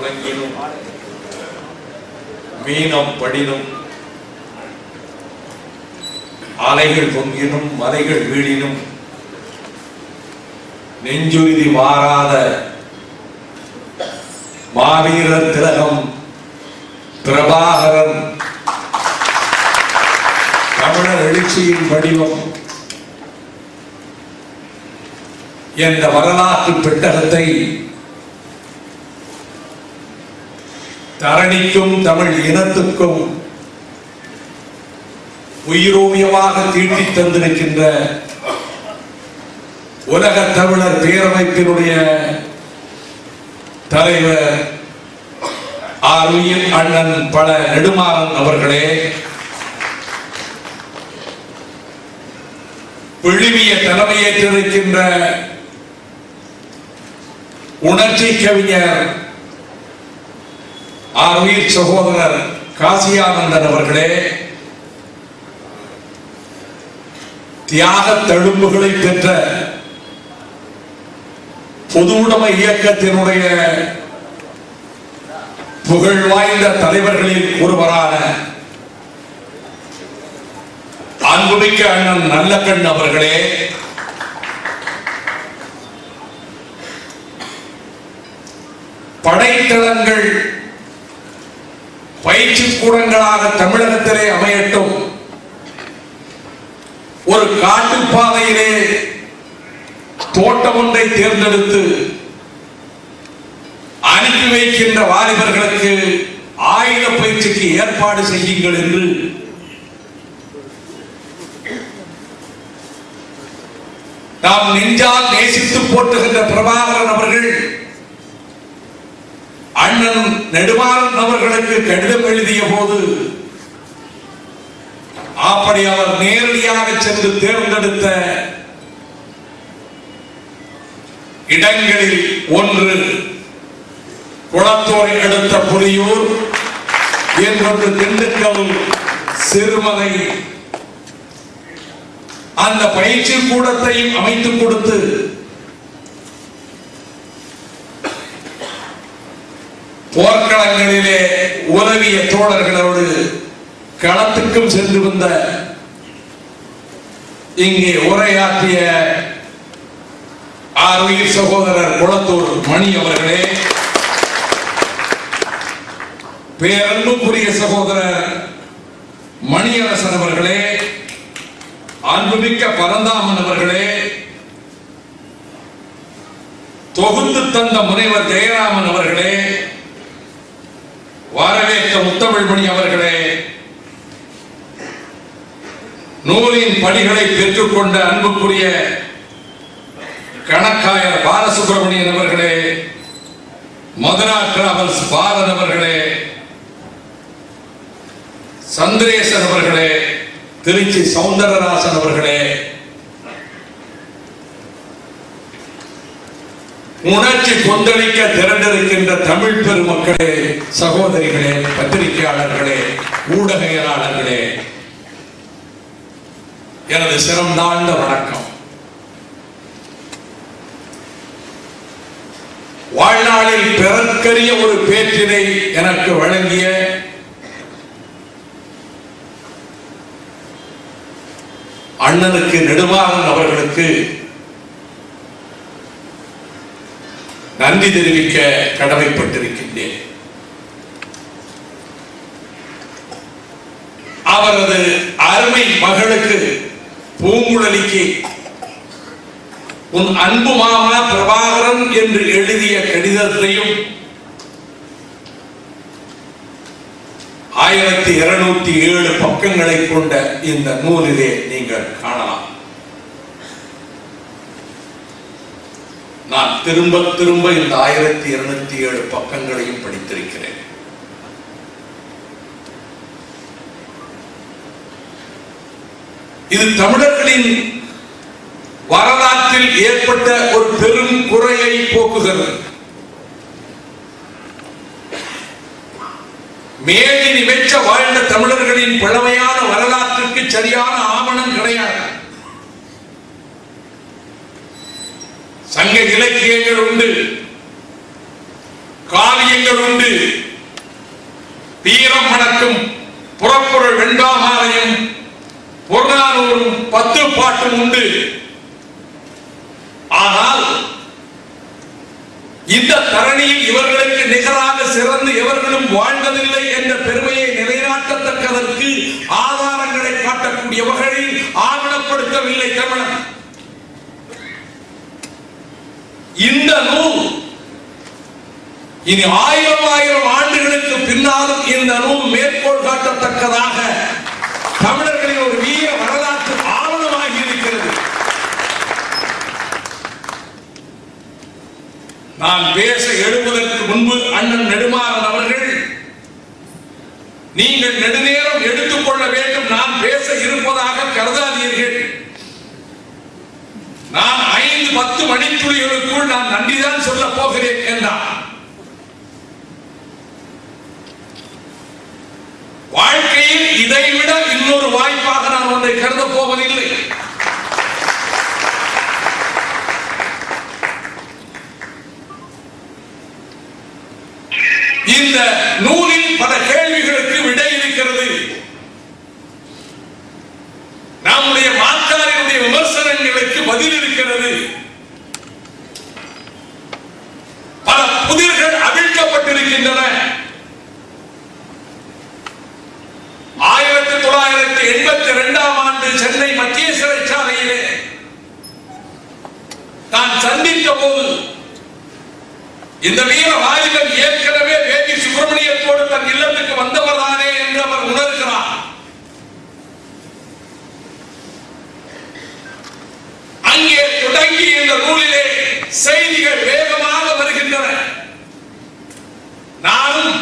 முழங்கினும் மீனம் படினும் அலைகள் பொங்கினும் மலைகள் வீழினும் நெஞ்சுறுதி மாறாத மாவீரர் திலகம் பிரபாகரன் தமிழர் எழுச்சியின் வடிவம் என்ற வரலாற்று பெட்டகத்தை தரணிக்கும் தமிழ் இனத்துக்கும் உயிரோவியமாக தீட்டி தந்திருக்கின்ற உலக தமிழர் பேரமைப்பினுடைய தலைவர் ஆர்வியல் அண்ணன் பல நெடுமாறன் அவர்களே, விழுமிய தலைமையேற்றிருக்கின்ற உணர்ச்சி கவிஞர் ஆர்வியல் சகோதரர் காசியானந்தன் அவர்களே, தியாக தழும்புகளை பெற்ற பொது உடைமை இயக்கத்தினுடைய புகழ் வாய்ந்த தலைவர்களில் ஒருவரான அன்புமிக்க அண்ணன் நல்லக்கண் அவர்களே, படைத்தளங்கள் பயிற்சி கூடங்களாக தமிழகத்திலே அமையட்டும், ஒரு காட்டுப்பாதையிலே தோட்டம் ஒன்றை தேர்ந்தெடுத்து அனுப்பி வைக்கின்ற வாலிபர்களுக்கு ஆயுத பயிற்சிக்கு ஏற்பாடு செய்யுங்கள் என்று நாம் நெஞ்சால் நேசித்து போற்றுகின்ற பிரபாகரன் அவர்கள் அண்ணன் நெடுமாறன் அவர்களுக்கு கடிதம் எழுதிய போது அப்படி அவர் நேரடியாக சென்று தேர்ந்தெடுத்த இடங்களில் ஒன்று குளத்தூரை அடுத்த புலியூர், இன்னொன்று திண்டுக்கல் சிறுமலை. அந்த பயிற்சி கூடத்தையும் அமைத்துக் கொடுத்து போர்க்களங்களிலே உதவிய தோழர்களோடு களத்துக்கும் சென்று வந்த இங்கே உரையாற்றிய ஆர்வியல் சகோதரர் குளத்தூர் மணி அவர்களே, பேரன்புக்குரிய சகோதரர் மணியரசன் அவர்களே, அன்புமிக்க பரந்தாமன் அவர்களே, தொகுத்து தந்த முனைவர் ஜெயராமன் அவர்களே, வரவேற்ற முத்தமிழ்மணி அவர்களே, நூலின் படிகளை பெற்றுக்கொண்ட அன்புக்குரிய கணக்காயர் பாலசுப்ரமணியன் அவர்களே, மதுரா டிராவல்ஸ் பாலன் அவர்களே, சந்திரேசன் அவர்களே, திருச்சி சவுந்தரராசன் அவர்களே, உணர்ச்சி கொந்தளிக்க திரண்டிருக்கின்ற தமிழ் பெருமக்களே, சகோதரிகளே, பத்திரிகையாளர்களே, ஊடகையாளர்களே, எனது சிரம் தாழ்ந்த வணக்கம். வாழ்நாளில் பிறர்க்கரிய ஒரு பேச்சினை எனக்கு வழங்கிய அண்ணனுக்கு நெடுமாறன் அவர்களுக்கு நன்றி தெரிவிக்க கடமைப்பட்டிருக்கின்றேன். அவரது அருமை மகளுக்கு பூங்குழலிக்கு உன் அன்பு மாமா பிரபாகரன் என்று எழுதிய கடிதத்தையும் 1207 பக்கங்களை கொண்ட இந்த நூலிலே நீங்கள் காணலாம். நான் திரும்ப திரும்ப இந்த 1207 பக்கங்களையும் படித்திருக்கிறேன். இது தமிழர்களின் வரலாற்றில் ஏற்பட்ட ஒரு பெரும் குறையை போக்குகிறது. மேலி நிமிச்ச வாழ்ந்த தமிழர்களின் பழமையான வரலாற்றுக்கு சரியான ஆவணம் கிடையாது. சங்க இலக்கியங்கள் உண்டு, காவியங்கள் உண்டு. வீரம் மணக்கும் புறப்பொருள் வெண்பாமாலையும் புறநானூறும் 10 பாட்டும் உண்டு. ஆனால் இந்த தரணியில் இவர்களுக்கு நிகராக சிறந்து எவர்களும் வாழ்ந்ததில்லை என்ற பெருமையை நிலைநாட்டத்தக்கதற்கு ஆதாரங்களை காட்டக்கூடிய வகையில் ஆவணப்படுத்தவில்லை தமிழன். இந்த நூல் இனி 1000 ஆண்டுகளுக்கு பின்னாலும் இந்த நூல் மேற்கோள் காட்டத்தக்கதாக தமிழர்களின் ஒரு வீர வரலாற்று ஆவணமாகி இருக்கிறது. நான் பேச எழுவதற்கு முன்பு அண்ணன் நெடுமாறன் அவர்கள், நீங்கள் நெடுநேரம் எடுத்துக்கொள்ள வேண்டும், நான் பேச இருப்பதாக கருதாதீர்கள், நான் 5-10 மணித்துளிகளுக்குள் நான் நன்றிதான் சொல்ல போகிறேன் என்றார். வாழ்க்கையில் இதைவிட இன்னொரு வாய்ப்பாக நான் ஒன்றை கருத போவதில்லை. இந்த நூலில் பல கேள்விகளுக்கு விடை இருக்கிறது. நம்முடைய மாற்றாரினுடைய விமர்சனங்களுக்கு பதில் இருக்கிறது. பல புதிர்கள் அவிழ்க்கப்பட்டிருக்கின்றன. 1982ஆம் ஆண்டு சென்னை மத்திய சிறைச்சாலையிலே நான் சந்தித்த போது இந்த வீர வாலிபன் ஏற்கனவே வேதி சுப்பிரமணியத்தோடு தன் இல்லத்துக்கு வந்தவர்தானே என்று அவர் உணர்கிறார். அங்கே தொடங்கி இந்த நூலிலே செய்திகள் வேகமாக வருகின்றன. நானும்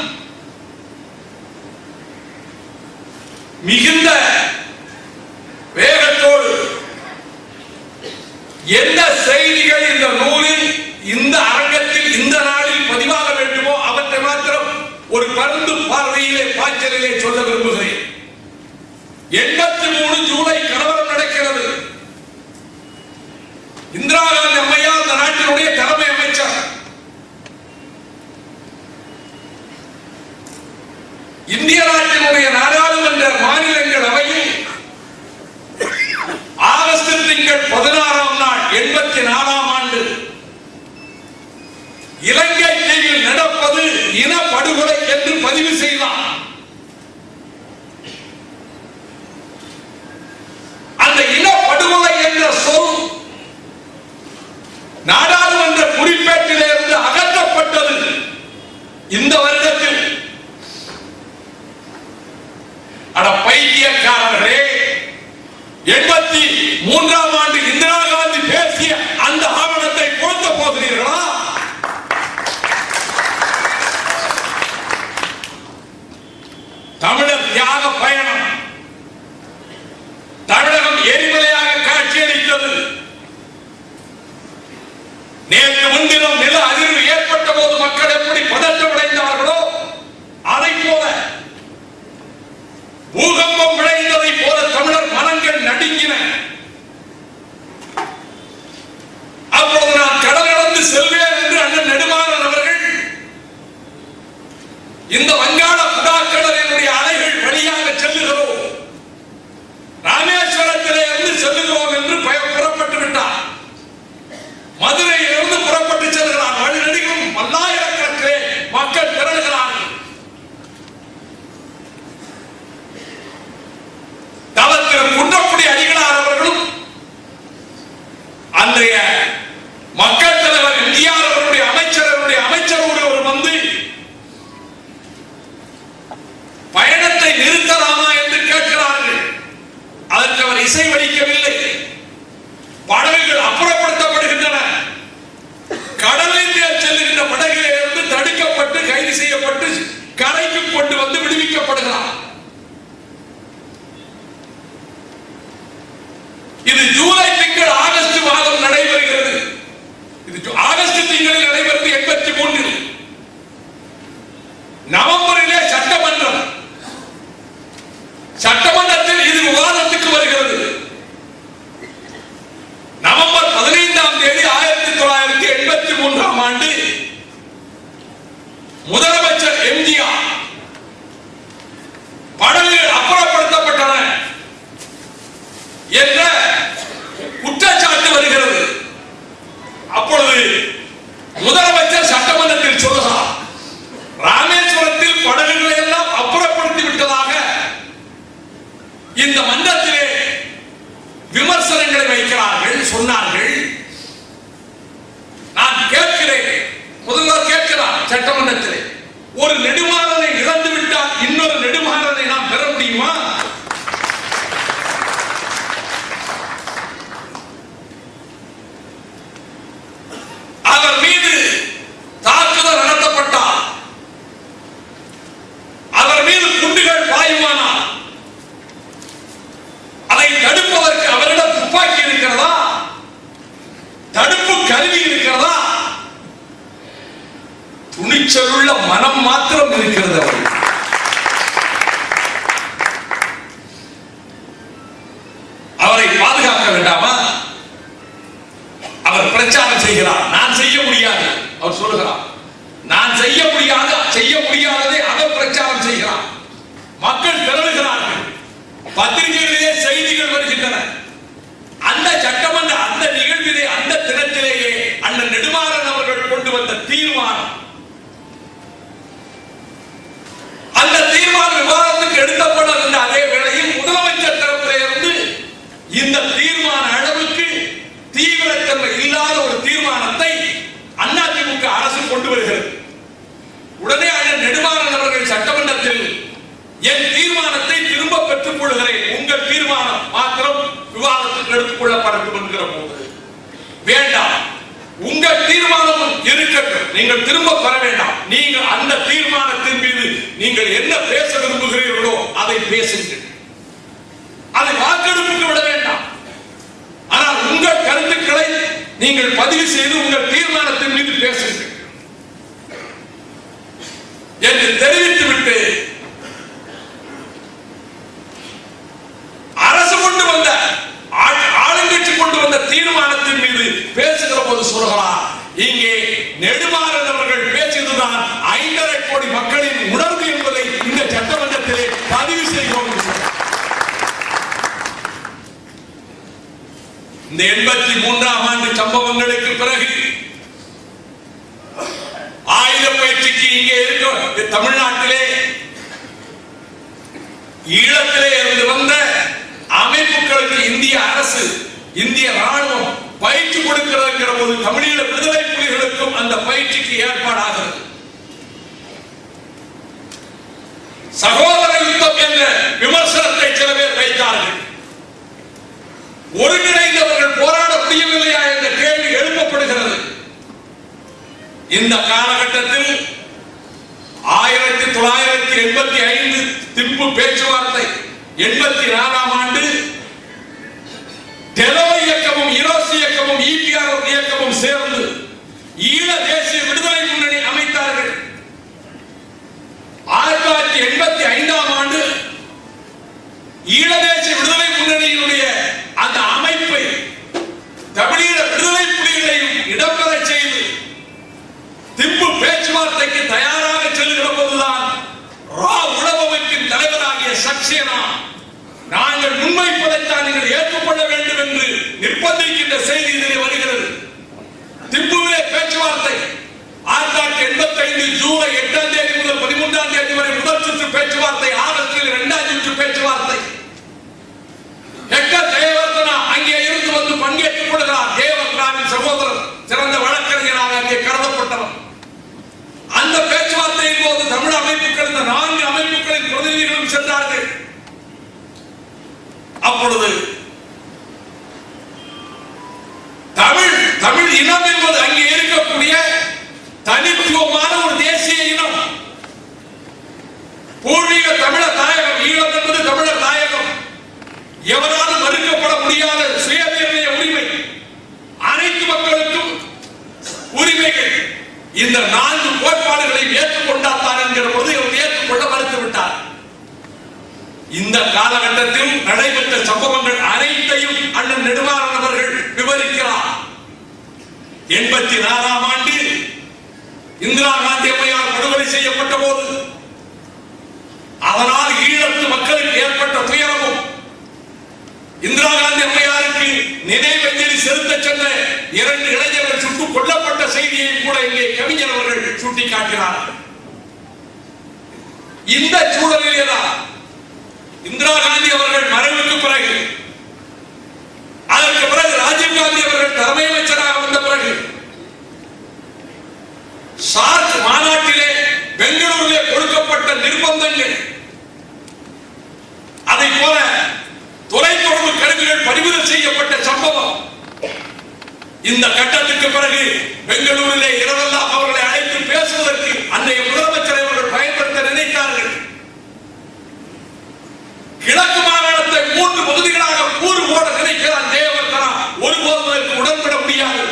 மிகுந்த வேகத்தோடு எந்த செய்திகள் இந்த நூலில் இந்த அரங்கத்தில் இந்த நாளில் பதிவாக வேண்டுமோ அவற்றை மாத்திரம் ஒரு பருந்து பார்வையிலே பாய்ச்சலிலே சொல்ல விரும்புகிறேன். 83 ஜூலை கலவரம் நடக்கிறது. இந்திரா காந்தி அம்மையார் இந்த நாட்டினுடைய தலைமை அமைச்சர். இந்திய நாட்டினுடைய நாடாளுமன்ற மாநிலங்களவையில் ஆகஸ்ட் திங்கள் 16ஆம் நாள் 84ஆம் ஆண்டு இலங்கை தீவில் நடப்பது இனப்படுகொலை என்று பதிவு செய்தார். அந்த இனப்படுகொலை என்ற சொல் நாடாளுமன்ற குறிப்பேட்டிலிருந்து அகற்றப்பட்டது இந்த வருடத்தில். அட பைத்தியக்காரர்களே, 83ஆம் ஆண்டு இந்திரா காந்தி பேசிய அந்த ஆவணத்தை போர்த்த போகிறீர்களா? தமிழர் தியாக பயணம் தமிழகம் எரிமலையாக காட்சியளித்தது. நேற்று முன்தினம் நில அதிர்வு ஏற்பட்ட போது மக்கள் எப்படி பதற்றம் அடைந்தார்களோ அதை போல, பூகம்பம் விளைந்ததை போல தமிழர் மனங்கள் நடுங்கின. அப்போது நான் கடல் கடந்து செல்வேன் என்று அண்ணன் நெடுமாறன் அவர்கள் இந்த வங்காள புடாக்கடலினுடைய அலைகள் வழியாக செல்லுகிறோம், ராமேஸ்வரத்திலே இருந்து செல்லுகிறோம் என்று புறப்பட்டு விட்டார். மதுரையிலிருந்து புறப்பட்டு செல்கிறார். வழிநெடுகிலும் பல்லாயிரக்கணக்கிலே மக்கள் திரளுகிறார்கள். தவத்திற்கு குன்றக்குடி அடிகளார் அவர்களும் அன்றைய மக்கள் தலைவர் எம்ஜிஆர் அவருடைய அமைச்சரோடு ஒரு வந்து பயணத்தை நிறுத்தலாமா என்று கேட்கிறார்கள். அதற்கு அவர் இசைவளிக்கவில்லை. படகுகள் அப்புறப்படுத்தப்படுகின்றன. கடலில் செல்லுகின்ற படகிலே இருந்து தடுக்கப்பட்டு கைது செய்யப்பட்டு கரைக்கு கொண்டு வந்து விடுவிக்கப்படுகிறார். இது ஜூலை திங்கள் ஆகஸ்ட் மாதம் நடைபெறுகிறது. இது ஆகஸ்ட் திங்களில் நடைபெறுவது 83. நவம்பரிலே சட்டமன்றத்தில் இது விவாதத்துக்கு வருகிறது. நவம்பர் 15ஆம் தேதி 1983ஆம் ஆண்டு முதலமைச்சர் எம்ஜிஆர் படகுகள் அப்புறப்படுத்தப்பட்டன என்ற குற்றச்சாட்டு வருகிறது. அப்பொழுது முதலமைச்சர் சட்டமன்றத்தில் சொல்லுகிறார், ராமேஸ்வரத்தில் படகுகளை எல்லாம் அப்புறப்படுத்தி விட்டதாக இந்த மன்றத்திலே விமர்சனங்களை வைக்கிறார்கள், சொன்னார்கள். நான் கேட்கிறேன், முதல்வர் கேட்கிறார் சட்டமன்றத்திலே, ஒரு நெடுமாறனை இழந்து விட்டால் இன்னொரு நெடுமாறனை நாம் பெற முடியுமா? அவர் மீது தாக்குதல் நடத்தப்பட்டால், அவர் மீது குண்டுகள் பாயுமானால் அதை தடுப்பதற்கு அவரிடம் துப்பாக்கி இருக்கிறதா? தடுப்பு கருவி இருக்கிறதா? துணிச்சலுள்ள மனம் மாத்திரம் இருக்கிறது. அவரை பாதுகாக்க வேண்டாமா? அவர் பிரச்சாரம் செய்கிறார், நான் செய்ய முடியாது. அவர் சொல்லுகிறார், நான் செய்ய முடியாததை அவர் பிரச்சாரம் செய்கிறார். மக்கள் திரளுகிறார்கள், பத்திரிகைகளிலே செய்திகள் வருகின்றன. அந்த சட்டமன்ற அந்த நிகழ்விலே அந்த தினத்திலேயே அண்ணன் நெடுமாறன் அவர்கள் கொண்டு வந்த தீர்மானம், அந்த தீர்மான விவாதத்துக்கு எடுக்கப்பட்ட அதே வேளையில் முதலமைச்சர் தரப்பிலே இருந்து இந்த தீர்மான அளவுக்கு தீவிரத்தன்மை இல்லாத ஒரு தீர்மானத்தை அதிமுக அரசு கொண்டு வருகிறது. உடனே அண்ணன் நெடுமாறன் அவர்கள் சட்டமன்றத்தில் என் தீர்மானத்தை திரும்ப பெற்றுக் கொள்கிறேன், உங்கள் தீர்மானம் மாத்திரம் விவாதத்துக்கு எடுத்துக் கொள்ளப்படும் என்கிற போது, வேண்டாம், உங்கள் தீர்மானம் இருக்கட்டும், நீங்கள் திரும்ப பெற வேண்டாம், நீங்கள் அந்த தீர்மானத்தின் மீது நீங்கள் என்ன பேச விரும்புகிறீர்களோ அதை பேசுங்கள், அதை வாக்கெடுப்புக்கு விட வேண்டாம். ஆனால் உங்கள் கருத்துக்களை நீங்கள் பதிவு செய்து உங்கள் தீர்மானத்தின் மீது பேசுங்கள் என்று தெரிவித்துவிட்டு அரசு கொண்டு வந்த ஆளுங்கட்சி கொண்டு வந்த தீர்மானத்தின் மீது பேசுகிற போது சொல்கிறார், இங்கே நெடுமாறன் அவர்கள் பேசியதுதான் 5.5 கோடி மக்களின் உணர்வு என்பதை இந்த சட்டமன்றத்திலே பதிவு செய்கிறோம். இந்த 83ஆம் ஆண்டு சம்பவங்களுக்கு பிறகு ஆயுத பயிற்சிக்கு இங்கே இருக்க தமிழ்நாட்டிலே ஈழத்திலே இருந்து வந்த அமைப்புகளுக்கு இந்திய அரசு, இந்திய ராணுவம் பயிற்சி கொடுக்கிறது போது தமிழீழ விடுதலை புலிகளுக்கும் அந்த பயிற்சிக்கு ஏற்பாடாகிறது. சகோதர யுத்தம் என்ற விமர்சனத்தை சில பேர் வைத்தார்கள். ஒருங்கிணைந்தவர்கள் போராட முடியவில்லையா என்ற கேள்வி எழுப்பப்படுகிறது. இந்த காலகட்டத்தில் 1985 திம்பு பேச்சுவார்த்தை, 84ஆம் ஆண்டு டெலோ இயக்கமும் இரோஸ் இயக்கமும் இபிஆர் இயக்கமும் சேர்ந்து ஈழ தேசிய விடுதலை முன்னணி அமைத்தார்கள். 1985ஆம் ஆண்டு ஈழ தேசிய விடுதலை முன்னணியினுடைய அந்த அமைப்பை தமிழீழ விடுதலை புலிகளையும் இடம்பெற செய்து திம்பு பேச்சுவார்த்தைக்கு தயாராக செல்கிற போதுதான் உளவமைப்பின் தலைவராகிய சக்சேனா, நாங்கள் முன்வைப்பதைத்தான் நீங்கள் ஏற்றுக்கொள்ள வேண்டும் என்று நிர்பந்திக்கின்ற செய்தி இதிலே வருகிறது. திம்புவிலே பேச்சுவார்த்தை 1985 ஜூலை 8ஆம் தேதி முதல் 13ஆம் தேதி வரை முதல் சுற்று பேச்சுவார்த்தை, ஆகஸ்டில் 2ஆம் சுற்று பேச்சுவார்த்தை. தேவர்தனா அங்கே இருந்து வந்து பங்கேற்றுக் கொள்கிறார். தேவர்தனாவின் சகோதரர், சிறந்த வழக்கறிஞராக அங்கே கருதப்பட்டவர். அந்த பேச்சுவார்த்தையின் போது தமிழ் அமைப்புகள், இந்த 4 அமைப்புகளின் பிரதிநிதிகளும் சென்றார்கள். அப்பொழுது தமிழ் இனம் என்பது அங்கே இருக்கக்கூடிய தனித்துவமான ஒரு தேசிய இனம். பூர்வீக தமிழர் தாயகம், ஈழம் என்பது தமிழர் தாயகம். எவராலும் மறுக்கப்பட முடியாத சுயநிர்ணய உரிமை, அனைத்து மக்களுக்கும் உரிமைகள். இந்த 4 கோட்பாடுகளையும் ஏற்றுக்கொண்டார் என்கிற போது ஏற்றுக்கொள்ள மறுத்துவிட்டார். இந்த காலகட்டத்தில் நடைபெற்ற சம்பவங்கள் அனைத்தையும் அண்ணன் நெடுமாறன் அவர்கள் விவரிக்கிறார். 84ஆம் ஆண்டு இந்திரா காந்தி அம்மையார் படுகொலை செய்யப்பட்ட போது அதனால் ஈழத்து மக்களுக்கு ஏற்பட்ட துயரமும் இந்திரா காந்தி அம்மையாருக்கு நினைவஞ்சலி செலுத்த சென்ற 2 இளைஞர்கள் சுட்டுக் கொல்லப்பட்ட செய்தியை கூட இங்கே கவிஞர் அவர்கள் சுட்டிக்காட்டினார்கள். இந்த சூழலிலேதான் இந்திரா காந்தி அவர்கள் மறைவுக்கு பிறகு, அதற்கு பிறகு ராஜீவ் காந்தி அவர்கள் தலைமை அமைச்சராக வந்த பிறகு சார்க் மாநாட்டிலே பெங்களூரிலே கொடுக்கப்பட்ட நிர்பந்தங்கள், அதை போல தொலைத்தொடர்பு கருவிகள் பறிமுதல் செய்யப்பட்ட சம்பவம், இந்த கட்டத்துக்கு பிறகு பெங்களூரிலே இரவெல்லாம் அவர்களை அழைத்து பேசுவதற்கு அன்றைய முதலமைச்சரை அவர்கள் பயன்படுத்த நினைத்தார்கள். கிழக்கு மாகாணத்தை 3 பகுதிகளாக கூறு போட நினைக்கிறார் ஜெயவர்தனா. ஒருபோதும் உடன்பட முடியாது,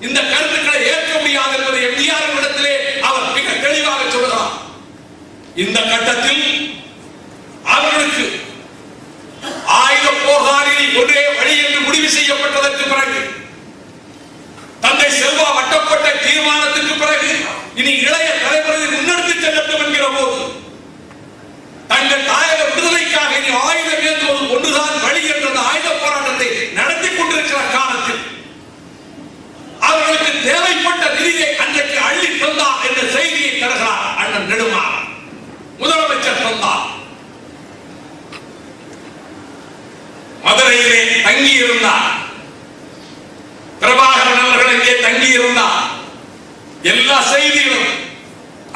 இந்த கருத்துக்களை ஏற்க முடியாது என்பதை எம்ஜிஆர் இடத்திலே அவர் மிக தெளிவாக சொல்கிறார். இந்த கட்டத்தில் அவர்களுக்கு ஆயுத போராளி ஒரே வழி என்று முடிவு செய்யப்பட்டதற்கு பிறகு, தந்தை செல்வா வட்டப்பட்ட தீர்மானத்துக்கு பிறகு, இனி இளைய தலைமுறை முன்னெடுத்து செல்லட்டும் என்கிற போது, தங்கள் தாயக விடுதலைக்காக இனி ஆயுதம் ஏந்துவது ஒன்றுதான் வழி என்ற ஆயுத போராட்டத்தை நடத்தி கொண்டிருக்கிற காலத்தில் அவர்களுக்கு தேவைப்பட்ட நிதியை அன்றைக்கு அள்ளி தந்தார் என்ற செய்தியை தருகிறார் அண்ணன் நெடுமாறன். முதலமைச்சர் தந்தார். மதுரையிலே தங்கியிருந்தார். பிரபாகரன் அவர்கள் இங்கே தங்கியிருந்தார். எல்லா செய்திகளும்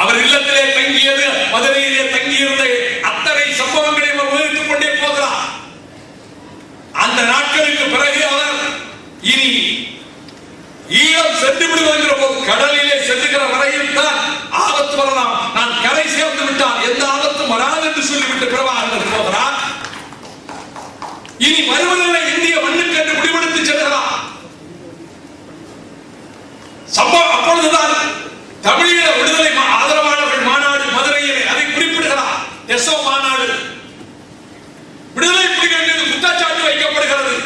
அவர் இல்லத்திலே தங்கியது, மதுரையிலே தங்கியிருந்த அத்தனை சம்பவங்களையும் விவரித்துக் கொண்டே போகிறார். அந்த நாட்களுக்கு பிறகு அவர் இனி ஈழம் சென்று விடுவதென்ற போது, கடலிலே செல்லுகிற வரையில் தான் ஆபத்து வரலாம், நான் கரை சேர்ந்து விட்டால் எந்த ஆபத்தும் வராது என்று சொல்லிவிட்டு பிரபாகரன் போகிறார். இனி வருவதில்லை இந்திய மண்ணுக்கு என்று முடிவெடுத்து செல்கிறார். சம்பவம் அப்பொழுதுதான் தமிழீழ விடுதலை ஆதரவாளர்கள் மாநாடு மதுரையிலே, அதை குறிப்பிடுகிறார். எஸ்ஓ மாநாடு, விடுதலை புலிகள் மீது குற்றச்சாட்டு வைக்கப்படுகிறது,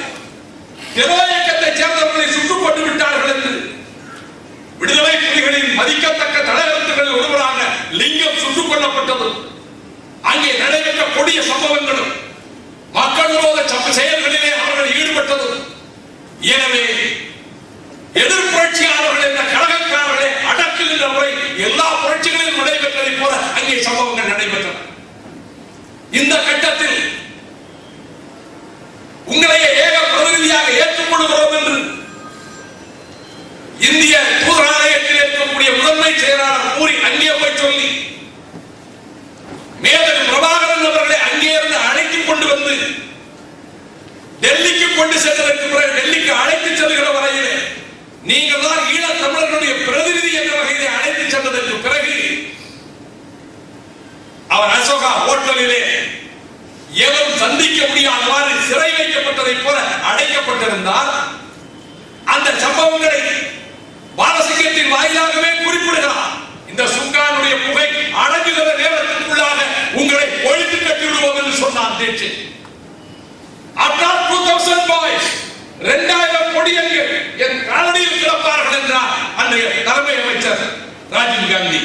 தெரோ இயக்கத்தை சேர்ந்தவர்களை சுட்டுக் கொண்டு விட்டார்கள் என்று. விடுதலை புலிகளின் மதிக்கத்தக்க தலைவர்களில் ஒருவராக லிங்கம் சுட்டுக் கொல்லப்பட்டது, அங்கே நடைபெற்ற கொடிய சம்பவங்களும் மக்கள் விரோத செயல்களிலே அவர்கள் ஈடுபட்டது. எனவே எதிர்ப்புரட்சியாளர்கள் என்ற கழகக்காரர்களை அடக்குகின்ற முறை எல்லா புரட்சிகளிலும் நடைபெற்றதை போல அங்கே சம்பவங்கள் நடைபெற்றன. இந்த கட்டத்தில் உங்களையே ஏக பிரதிநிதியாக ஏற்றுக்கொள்கிறோம் என்று இந்திய தூதராலயத்தில் இருக்கக்கூடிய முதன்மை செயலாளர் கூறி அங்கே போய் சொல்லி, மேதகு பிரபாகரன் அவர்களை அங்கே இருந்து அழைத்துக் கொண்டு வந்து டெல்லிக்கு கொண்டு சென்றதற்கு பிறகு, டெல்லிக்கு அழைத்து செல்கிற வரையிலே நீங்கள் தான் ஈழ தமிழர்களுடைய பிரதிநிதி என்ற வகையிலே அழைத்து சென்றதற்கு பிறகு அவர் அசோகா ஹோட்டலிலே எவரும் சந்திக்க முடியாதவாறு சிறை வைக்கப்பட்டதை போல அடைக்கப்பட்டிருந்தார். அந்த சம்பவங்களை பாலசிங்கத்தின் வாயிலாகவே குறிப்பிடுகிறார். இந்த சுங்கானுடைய புகை அடங்குகிற நேரத்திற்குள்ளாக உங்களை ஒழித்து கட்டிவிடுவோம் என்று சொன்னார் நேற்று. After 2000 boys, 2000 கொடியங்கள் என் காலடியில் கிடப்பார்கள் என்றார் அன்றைய தலைமை அமைச்சர் ராஜீவ் காந்தி.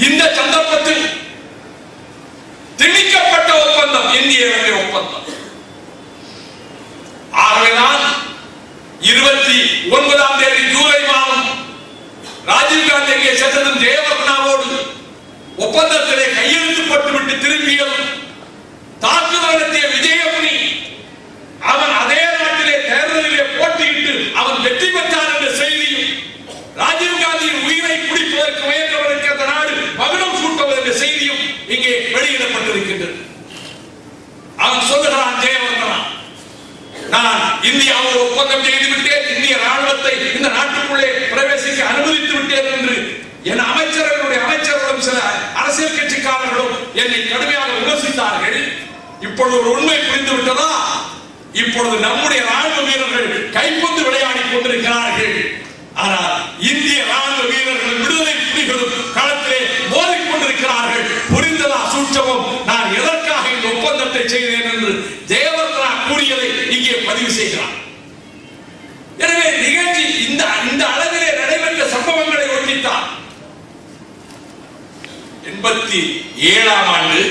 இந்த சந்தர்ப்பத்தில் திணிக்கப்பட்ட ஒப்பந்தம் இந்திய இலங்கை ஒப்பந்தம். ஆகவேதான் 29ஆம் தேதி ஜூலை மாதம் ராஜீவ் காந்தி அங்கே சென்றதும் ஜெயவர்தனாவோடு ஒப்பந்தத்திலே கையெழுத்து போட்டுவிட்டு திரும்பியதும் தாக்குதல் நடத்திய விஜயமுனி அவன் அதே நாட்டிலே தேர்தலிலே போட்டியிட்டு அவன் வெற்றி பெற்றான் என்ற செய்தியும், ராஜீவ் காந்தியின் உயிரை குடிப்பதற்கு முயன்றவருக்கு அந்த நாடு மகுடம் சூட்டுவது என்ற செய்தியும் இங்கே வெளியிடப்பட்டிருக்கின்றது. அவன் சொல்லுகிறான் ஜெயவர்தனா, நான் இந்தியாவோடு ஒப்பந்தம் செய்து விட்டேன், இந்திய ராணுவத்தை இந்த நாட்டுக்குள்ளே பிரவேசிக்க அனுமதித்து விட்டேன் என்று என் அமைச்சர்களும் சில அரசியல் கட்சிக்காரர்களும் என்னை கடுமையாக விமர்சித்தார்கள். இப்பொழுது ஒரு உண்மை புரிந்து விட்டதா? இப்பொழுது நம்முடைய ராணுவ வீரர்கள் கைப்பந்து விளையாடி கொண்டிருக்கிறார்கள். ஆனால் இந்திய ராணுவ வீரர்கள் விடுதலை புலிகளும் களத்திலே மோதிக் கொண்டிருக்கிறார்கள். புரிந்ததா சூட்சமம்? நான் எதற்காக இந்த ஒப்பந்தத்தை செய்தேன் என்று ஜெயவர்தனா கூறியதை இங்கே பதிவு செய்கிறார். எனவே நிகழ்ச்சி இந்த அளவிலே நடைபெற்ற சம்பவங்களை ஒட்டித்தான் 1987ஆம் ஆண்டு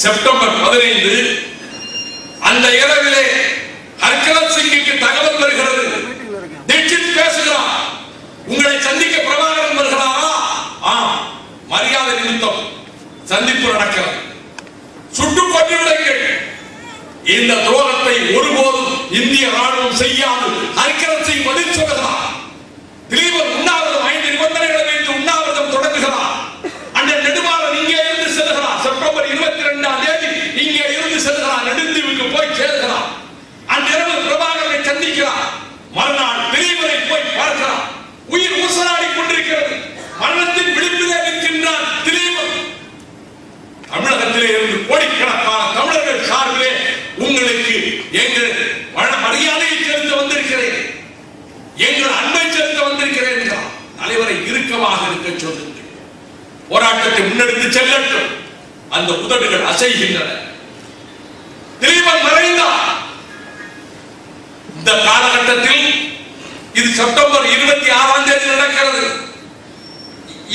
செப்டம்பர் 15 அந்த இரவிலே ஹர்கரத் சிங்கிற்கு தகவல் வருகிறது. தீட்சித் பேசுகிறார். உங்களை சந்திக்க பிரபாகரன் வருகிறாரா? மரியாதை நிமித்தம் சந்திப்பு நடக்கிறது. சுட்டுக் கொன்று விடுங்கள். இந்த துரோகத்தை ஒருபோதும் இந்திய ராணுவம் செய்யாது. ஹர்கரத் சிங் பதில் சொல்கிறார். திலீபன் உண்ணாவிரதம் 5 நிபந்தனைகளை வைத்து உண்ணாவிரதம் தொடங்குகிறார். அண்ணன் நெடுமாறன் இங்கே இருந்து செல்கிறார். செப்டம்பர் 22ஆம் தேதி இங்கே இருந்து செல்கிறார். நெடுந்தீவுக்கு போய் சேர்கிறார். அன்றிரவு பிரபாகரனை சந்திக்கிறார். மறுநாள் திலீபனை போய் பார்க்கிறார். உயிர் ஊசலாடி கொண்டிருக்கிறது. மரணத்தின் விளிம்பிலே நிற்கின்றான் திலீபன். தமிழகத்திலே இருந்து கோடிக்கணக்கான தமிழர்கள் சார்பிலே உங்களுக்கு எங்கள் மரியாதையை செலுத்த வந்திருக்கிறேன், எங்கள் அன்பை செலுத்த வந்திருக்கிறேன் என்றார். தலைவரை இறுக்கமாக இருக்க சொல்லுங்கள். போராட்டத்தை முன்னெடுத்து செல்லட்டும். அந்த உதடுகள் அசைகின்றன. திலீபன் மறைந்தார். இந்த காலகட்டத்தில் இது செப்டம்பர் 26ஆம் தேதி நடக்கிறது.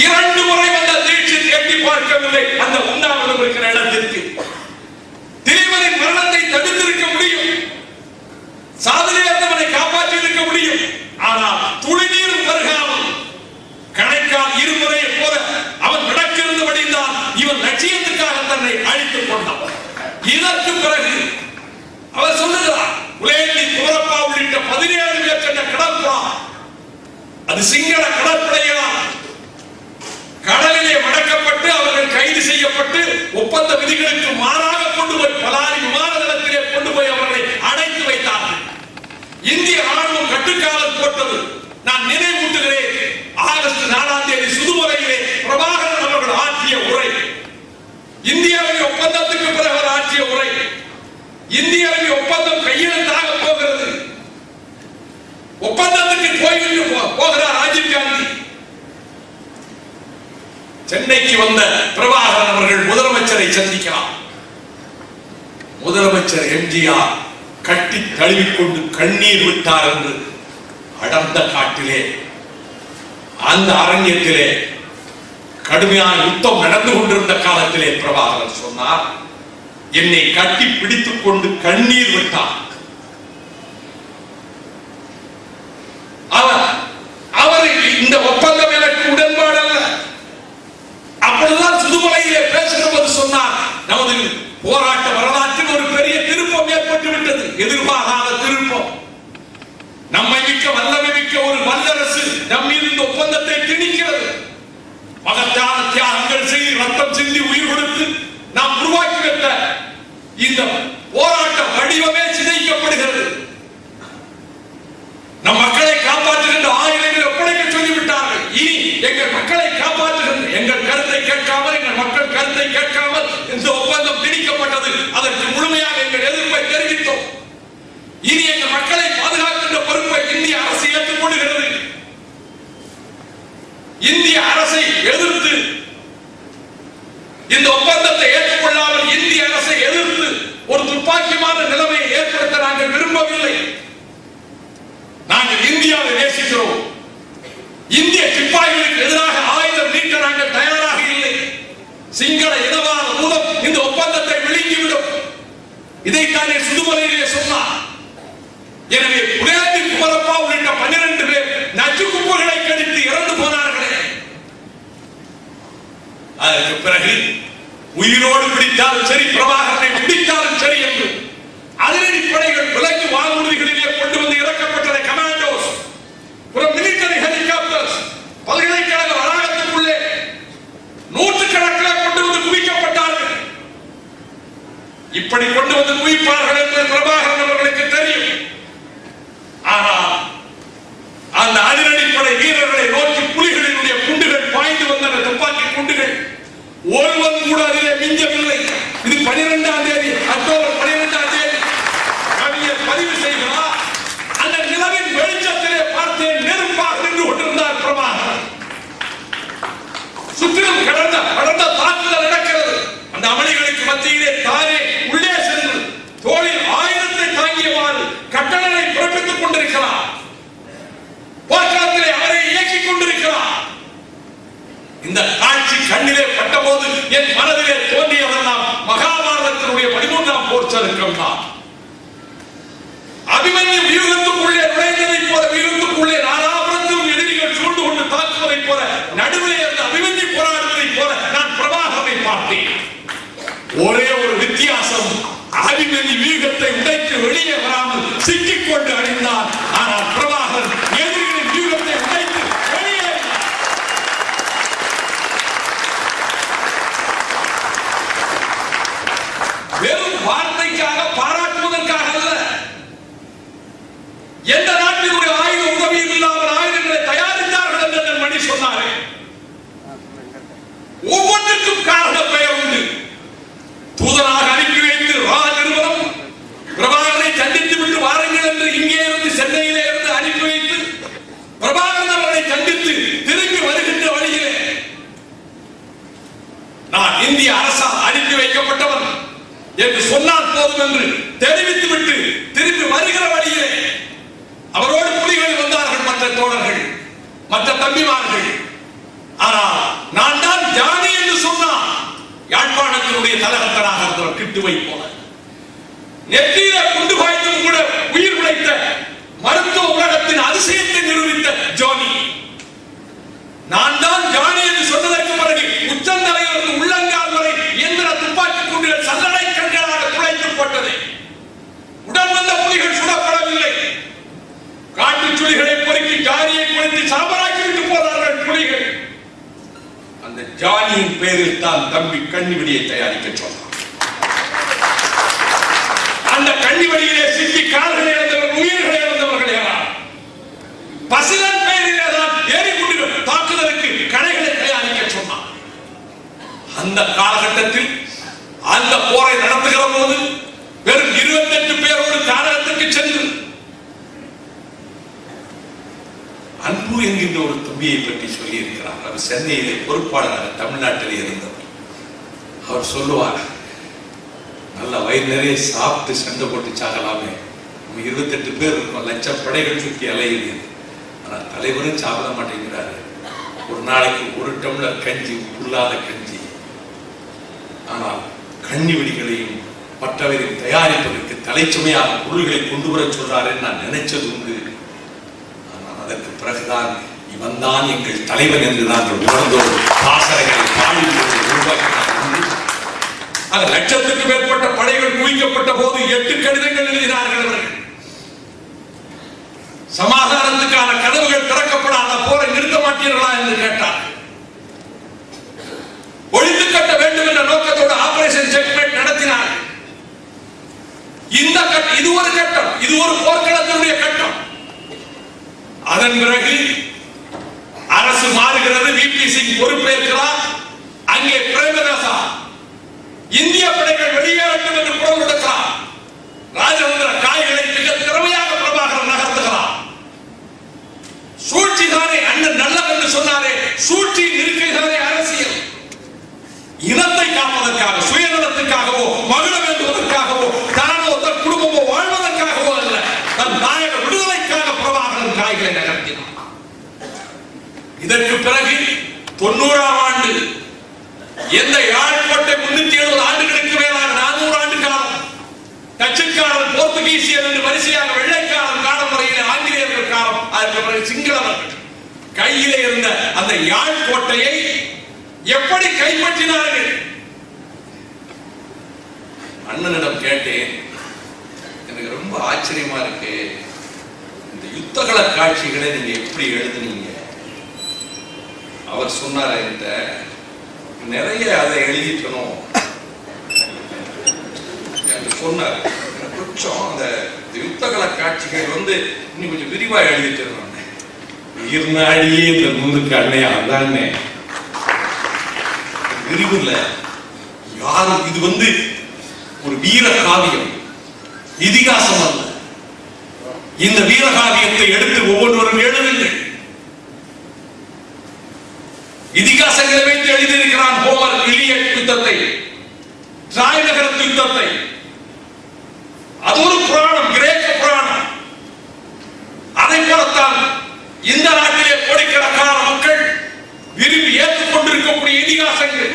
2 முறை வந்த தீட்சித் எட்டி பார்க்கவில்லை அந்த உண்ணாவிரதம் இருக்கிற இடத்திற்கு. திலீபனின் மரணத்தை தடுத்திருக்க முடியும், சாதனையாளனை காப்பாற்றி இருக்க முடியும். ஆனால் துளிநீர் பருகாமல் கணைக்கால் 2 முறையை போல அவன் நடக்கிறதுபடிதான் இவன் லட்சியத்துக்காக தன்னை அழித்துக் கொண்டான். இதற்கு பிறகு அவர் சொல்லுகிறார், உலகி குமரப்பா உள்ளிட்ட 17 பேர் சென்ற கடற்படா அது சிங்கள கடற்படையால் கடலிலே மடக்கப்பட்டு அவர்கள் கைது செய்யப்பட்டு ஒப்பந்த விதிகளுக்கு மாறாக கொண்டு போய் பலாரி விமான நிலையத்திலே கொண்டு போய் அவர்களை அடைத்து வைத்தார்கள். இந்திய ராணுவம் கட்டுக்காவல் போட்டது. நான் நினைவூட்டுகிறேன். ஆகஸ்ட் 4ஆம் தேதி சுதுமலையிலே பிரபாகரன் அவர்கள் ஆற்றிய உரை, இந்தியாவின் ஒப்பந்தத்துக்கு பிறகு ஆற்றிய உரை, இந்தியாவின் ஒப்பந்தம் கையெழுத்தாக போகிறது. ஒப்பந்தத்துக்கு போகிறார் ராஜீவ் காந்தி. சென்னைக்கு வந்த பிரபாகரன் அவர்கள் முதலமைச்சரை சந்திக்கிறார். முதலமைச்சர் எம்ஜிஆர் கட்டி தழுவிக்கொண்டு கண்ணீர் விட்டார் என்று அடர்ந்த காட்டிலே அந்த அரண்யத்திலே கடுமையான யுத்தம் நடந்து கொண்டிருந்த காலத்திலே பிரபாகரன் சொன்னார், என்னை கட்டி பிடித்துக் கொண்டு கண்ணீர் விட்டார். அவருக்கு இந்த ஒப்பந்தம் எனக்கு உடன்பாடு அல்ல. அப்பொழுதுதான் சுதுமலையிலே பேசுகிற போது சொன்னார், நமது போராட்ட வரலாற்றில் ஒரு பெரிய திருப்பம் ஏற்பட்டு விட்டது. எதிர்பாராத திருப்பம். நம்மை மிக்க வல்லமை மிக்க ஒரு வல்லரசு நம் மீது இந்த ஒப்பந்தத்தை திணிக்கிறது. மகத்தான தியாகங்கள் செய்து ரத்தம் சிந்தி உயிர் கொடுத்து நாம் உருவாக்கி வைத்த இந்த போராட்ட வடிவமே சிதைக்கப்படுகிறது. நம் மக்களை காப்பாற்றுகின்ற ஆயுதங்களை ஒப்படைக்க சொல்லிவிட்டார்கள். இனி எங்கள் மக்களை காப்பாற்றுகின்ற எங்கள் கருத்தை கேட்காமல், எங்கள் மக்கள் கருத்தை கேட்காமல் இந்த ஒப்பந்தம் திணிக்கப்பட்டது. அதற்கு முழுமையாக எங்கள் எதிர்ப்பை தெரிவித்தோம். இனி எங்கள் மக்களை பாதுகாக்கின்ற பொறுப்பை இந்திய அரசு ஏற்றுக்கொள்கிறது. இந்திய அரசை எதிர்த்து இந்த ஒப்பந்தத்தை ஏற்றுக்கொள்ளாமல் இந்திய அரசை எதிர்த்து ஒரு துப்பாக்கியமான நிலைமையை ஏற்படுத்த நாங்கள் விரும்பவில்லை. நாங்கள் இந்தியாவை நேசிக்கிறோம். இந்திய சிப்பாய்களுக்கு எதிராக ஆயுதம் நீக்க நாங்கள் தயாராக இல்லை. சிங்கள இனவாத மூலம் இந்த ஒப்பந்தத்தை விழுங்கிவிடும். இதைத்தானே சுதுமலையிலே சொன்னார். எனவே உலகி குமரப்பா உள்ளிட்ட 12 பேர் நச்சு குப்பைகளை கடித்து இறந்து போனார்களே. அதற்கு பிறகு உயிரோடு பிடித்தாலும் சரி, பிரபாகரனை பிடித்தாலும் சரி என்று அதிரடி படைகள் விலங்கு வானூர்திகளிலே கொண்டு வந்து இறக்கப்பட்டன. கமாண்டோஸ், மிலிட்டரி ஹெலிகாப்டர்ஸ் பல்கலைக்கழக வளாகத்துக்குள்ளே 100கணக்கில் கொண்டு வந்து குவிக்கப்பட்டார்கள். இப்படி கொண்டு வந்து குவிப்பார்கள் என்று பிரபாகரன் அவர்களுக்கு தெரியும். ஆனால் அந்த அதிரடிப்படை வீரர்களை நோக்கி புலிகளினுடைய குண்டுகள் பாய்ந்து வந்தன. துப்பாக்கி குண்டுகள். ஒருவன் கூட அதிலே மிஞ்சவில்லை. இது 12ஆம் தேதி, அக்டோபர் 12ஆம் தேதி கவிஞர் பதிவு செய்கிறார். அந்த நிலவின் வெளிச்சத்திலே பார்த்தேன், நெருப்பாக நின்று கொண்டிருந்தார் பிரபாகரன். சுற்றிலும் கடந்த தாக்குதல் நடக்கிறது. அந்த அமளிகளுக்கு மத்தியிலே தானே உள்ளே சென்று தோளில் ஆயுதத்தை தாங்கியவாறு கட்டளை பிறப்பித்துக் கொண்டிருக்கிறார். போர்க்களத்திலே அவரை இயக்கிக் கொண்டிருக்கிறார். இந்த காட்சி கண்ணிலே பட்டபோது என் மனதிலே தோன்றியதெல்லாம் மகாபாரதத்தினுடைய 13ஆம் போர் சருக்கம் தான். அபிமன்யு வியூகத்துக்குள்ளே நுழைந்ததை போல, வியூகத்துக்குள்ளே நாலாபுரத்திலும் எதிரிகள் சூழ்ந்து கொண்டு தாக்குவதை போல, நடுவிலே இருந்த அபிமன்யு போராடுவதை போல நான் பிரபாகரனை பார்த்தேன். ஒரே ஒரு வித்தியாசம், அபிமன்யு வியூகத்தை உடைத்து வெளியே வராமல் சிக்கிக்கொண்டு அடைந்தான். ஆனால் பிரபாகரன் எதிரிகளின் வியூகத்தை உடைத்து வெளியே. வெறும் வார்த்தைக்காக பாராட்டுவதற்காக அல்ல, எந்த நாட்டினுடைய ஆயுத உதவியும் இல்லாமல் ஆயுதங்களை தயாரித்தார்கள் என்று மணி சொன்னாரே, ஒவ்வொன்றுக்கும் காரண பெயர் உண்டு. தூதனாக அனுப்பி வைத்து நிறுவனம் பிரபாகரனை சந்தித்து விட்டு வாருங்கள் என்று இங்கே இருந்து சென்னையிலே இருந்து அனுப்பி வைத்து பிரபாகரன் அவர்களை சந்தித்து திரும்பி வருகின்ற வழியிலே நான் இந்திய அரசால் அனுப்பி வைக்கப்பட்டவன் என்று சொன்னால் போதும் என்று தெரிவித்து விட்டு திரும்பி வருகிற வழியிலே அவரோடு புலிகள் வந்தார்கள், மற்ற தோழர்கள், மற்ற தம்பிமார்கள். ஆனால் நான் தான் ஜானி என்று சொன்னான். யாழ்ப்பாணத்தினுடைய தலகத்தனாக இருந்தவர் கிட்டுவை போல நெற்றியில குண்டு பாய்ந்தும் கூட உயிர் பிழைத்த மருத்துவ உலகத்தின் அதிசயத்தை நிரூபித்த ஜானி. நான் தான் ஜானி என்று சொன்னதற்கு பிறகு உச்சந்தலையிலிருந்து உள்ளங்கால் வரை இயந்திர துப்பாக்கி குண்டுகள் சல்லடை கண்களாக துளைக்கப்பட்டது. உடன் வந்த புலிகள் சுடப்படவில்லை. காட்டு சுளிகளை பொறுக்கி ஜானியை குறைத்து சாம்பராக்கி விட்டு போனார்கள் புலிகள். அந்த ஜானியின் பேரில் தான் தம்பி கண்ணிவெடியை தயாரிக்க சொன்னார். அந்த கண்ணிவெடியிலே சிக்கி கால்களை இழந்தவர்கள், உயிர்களை இழந்தவர்கள் யார்? பசிலன் பெயரிலே தான் எரிகுண்டுகள் தாக்குதலுக்கு கணைகளை தயாரிக்க சொன்னார். அந்த காலகட்டத்தில் அந்த போரை நடத்துகிற போது வெறும் 28 பேரோடு தாரகத்துக்கு சென்று அன்பு என்கின்ற ஒரு தம்பியை பற்றி சொல்லி இருக்கிறார். அவர் சென்னையிலே பொறுப்பாளராக தமிழ்நாட்டிலே இருந்தவர். அவர் சொல்லுவார், நல்ல வயிறு நிறைய சாப்பிட்டு சண்டை போட்டு சாகலாமே, 28 பேர் இருக்கும், லட்சம் படைகள் சுற்றி அலையுது, ஆனால் தலைவரும் சாப்பிட மாட்டேங்கிறாரு. ஒரு நாளைக்கு ஒரு டம்ளர் கஞ்சி, உள்ளாத கஞ்சி. ஆனால் கண்ணி வெடிகளையும் மற்றவரையும் தயாரிப்பதற்கு தலைச்சுமையாக பொருள்களை கொண்டு வர சொல்றாரு நான் நினைச்சது உண்டு. ஆனால் அதற்கு பிறகுதான் இவன் தான் எங்கள் தலைவன் என்று நாங்கள் உணர்ந்தோம். ஆசரைகளை பாடி உருவாக்கினார். அந்த லட்சத்துக்கு மேற்பட்ட படைகள் குவிக்கப்பட்ட போது 8 கடிதங்கள் எழுதினார்கள். அவர்கள் சமாதானத்துக்கான கதவுகள் திறக்கப்படாத போரை நிறுத்த மாட்டீர்களா என்று கேட்டார். ஒழித்து கட்ட வேண்டும் என்ற நோக்கத்தோடு ஆபரேஷன் செக்மேட் நடத்தினார். இது ஒரு கட்டம், இது ஒரு போர்க்களத்தினுடைய கட்டம். அதன் பிறகு அரசு மாறுகிறது, விபி சிங் பொறுப்பேற்கிறார். அங்கே பிரேமதாசா இந்திய படைகள் வெளியேறட்டும் என்று குரல் கொடுக்கிறார். ராஜேந்திர காய்களை மிக திறமையாக பிரபாகரன் நகர்த்துகிறார். சூழ்ச்சி தானே அண்ணன் நல்லது என்று சொன்னாரே, சூழ்ச்சி இருக்கை தானே அரசியல். இனத்தை காப்பதற்காக, சுயநலத்துக்காகவோ, மகிழ வேண்டுவதற்காகவோ, தானோ தன் குடும்பமோ வாழ்வதற்காகவோ அல்ல, தன் நாயக விடுதலைக்காக பிரபாகரன் காய்களை நகர்த்தினார். இதற்கு பிறகு 90ஆம் ஆண்டு எந்த யாழ்ப்பாணத்தை 370 ஆண்டுகளுக்கு மேலாக 400 ஆண்டு காலம் டச்சுக்காரன், போர்த்துகீசியர் என்று வரிசையாக வெள்ளைக்காரன் காலம் வரையில் ஆங்கிலேயர்கள் காலம், அதற்கு பிறகு சிங்களவர்கள் கையிலே இருந்த அந்த யாழ்கோட்டையை எப்படி கைப்பற்றினார்கள்? அண்ணனிடம் கேட்டேன், எனக்கு ரொம்ப ஆச்சரியமா இருக்கு, இந்த யுத்தகல காட்சிகளை நீங்க எப்படி எழுதுனீங்க? அவர் சொன்னார், என்கிட்ட நிறைய அதை எழுதிக்கணும் என்று சொன்னார். கொஞ்சம் அந்த யுத்தகல காட்சிகள் இன்னும் கொஞ்சம் விரிவா எழுதிட்டு உயிர்நாடியே இந்த முன்னுக்கு அண்ணையா அதானே விரிவுல யாரும் இது ஒரு வீர காவியம், இதிகாசம் அல்ல. இந்த வீரகாவியத்தை எடுத்து ஒவ்வொருவரும் எழுதுங்கள். இதிகாசங்களை வைத்து எழுதியிருக்கிறான் ஹோமர் இலியட் யுத்தத்தை, டிராய் நகரத்து யுத்தத்தை. அது ஒரு புராணம், கிரேக்க புராணம். அதை போலத்தான் இந்த நாட்டிலே கோடிக்கணக்கான மக்கள் விரும்பி ஏற்றுக்கொண்டிருக்கக்கூடிய இதிகாசங்கள்.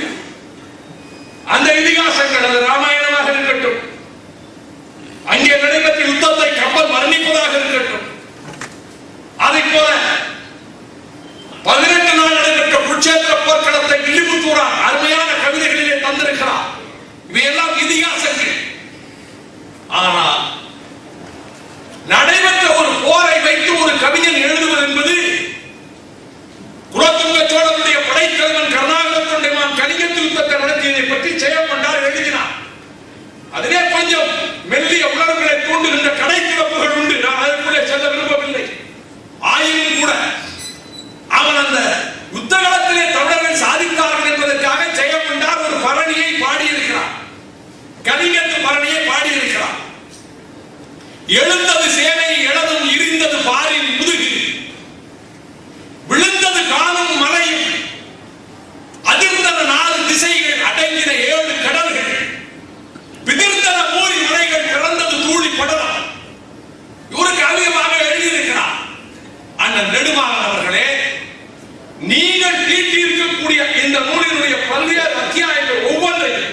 பிரியமானவர்களே, நீங்கள் தீட்டி இருக்கக்கூடிய இந்த நூலினுடைய பல்வேறு அத்தியாயங்கள் ஒவ்வொன்றையும்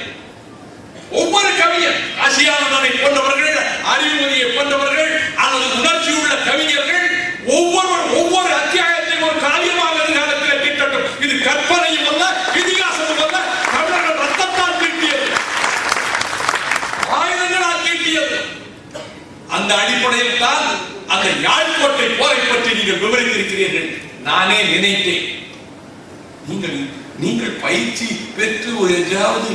ஒவ்வொரு கவிஞர், ஆசியானந்தனை போன்றவர்கள், அறிவுமதியை போன்றவர்கள் அல்லது உணர்ச்சி உள்ள கவிஞர்கள் ஒவ்வொரு அத்தியாயத்தையும் ஒரு காவியமாக எதிர்காலத்தில் தீட்டட்டும். இது கற்பனையும் அல்ல, இதிகாசமும் அல்ல, தமிழர்கள் ரத்தத்தால் தீட்டியது, ஆயுதங்களால் தீட்டியது. அந்த அடிப்படையில் தான் அந்த யாழ்கோட்டை போரை பற்றி நீங்கள் விவரித்திருக்கிறீர்கள். நானே நினைத்தேன், நீங்கள் பயிற்சி பெற்று ஒரு எதாவது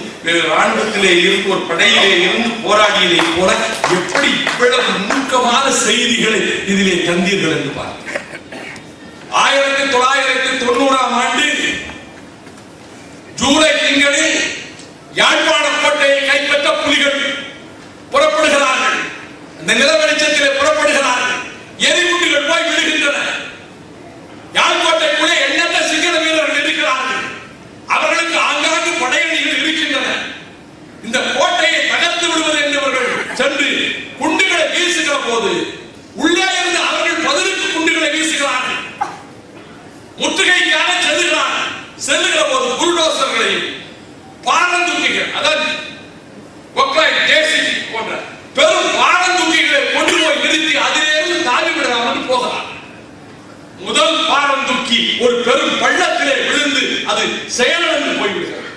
ராணுவத்திலே இருந்து ஒரு படையிலே இருந்து போராடியதை போல எப்படி இவ்வளவு நுணுக்கமான செய்திகளை இதிலே தந்தீர்கள் என்று பார்க்கிறேன். 1990ஆம் ஆண்டு ஜூலை திங்களில் யாழ்ப்பாண கோட்டையை கைப்பற்ற புலிகள் புறப்படுகிறார்கள். அந்த நிலவெளிச்சத்திலே புறப்படுகிறார்கள். எரிகுண்டுகள் போய் விழுகின்றன. யாழ்கோட்டைக்குள்ளே எண்ணற்ற சிங்கள வீரர்கள் இருக்கிறார்கள். அவர்களுக்கு ஆங்காங்கு படையணிகள் இருக்கின்றன. இந்த கோட்டையை தகர்த்து விடுவது என்றவர்கள் சென்று குண்டுகளை வீசுகிற போது உள்ளே இருந்து அவர்கள் பதிலுக்கு குண்டுகளை வீசுகிறார்கள். முற்றுகைக்காக செல்லுகிற போது புல்டோசர்களையும் பாரந்தூக்கிகள், அதாவது போன்ற பெரும் பாரந்தூக்கிகளை கொண்டு போய் நிறுத்தி அதிலிருந்து தாவி விடாமல் போகிறார். முதல் பாரந்தூக்கி ஒரு பெரும் பள்ளத்திலே விழுந்து அது செயலிழந்து போய்விடுகிறது.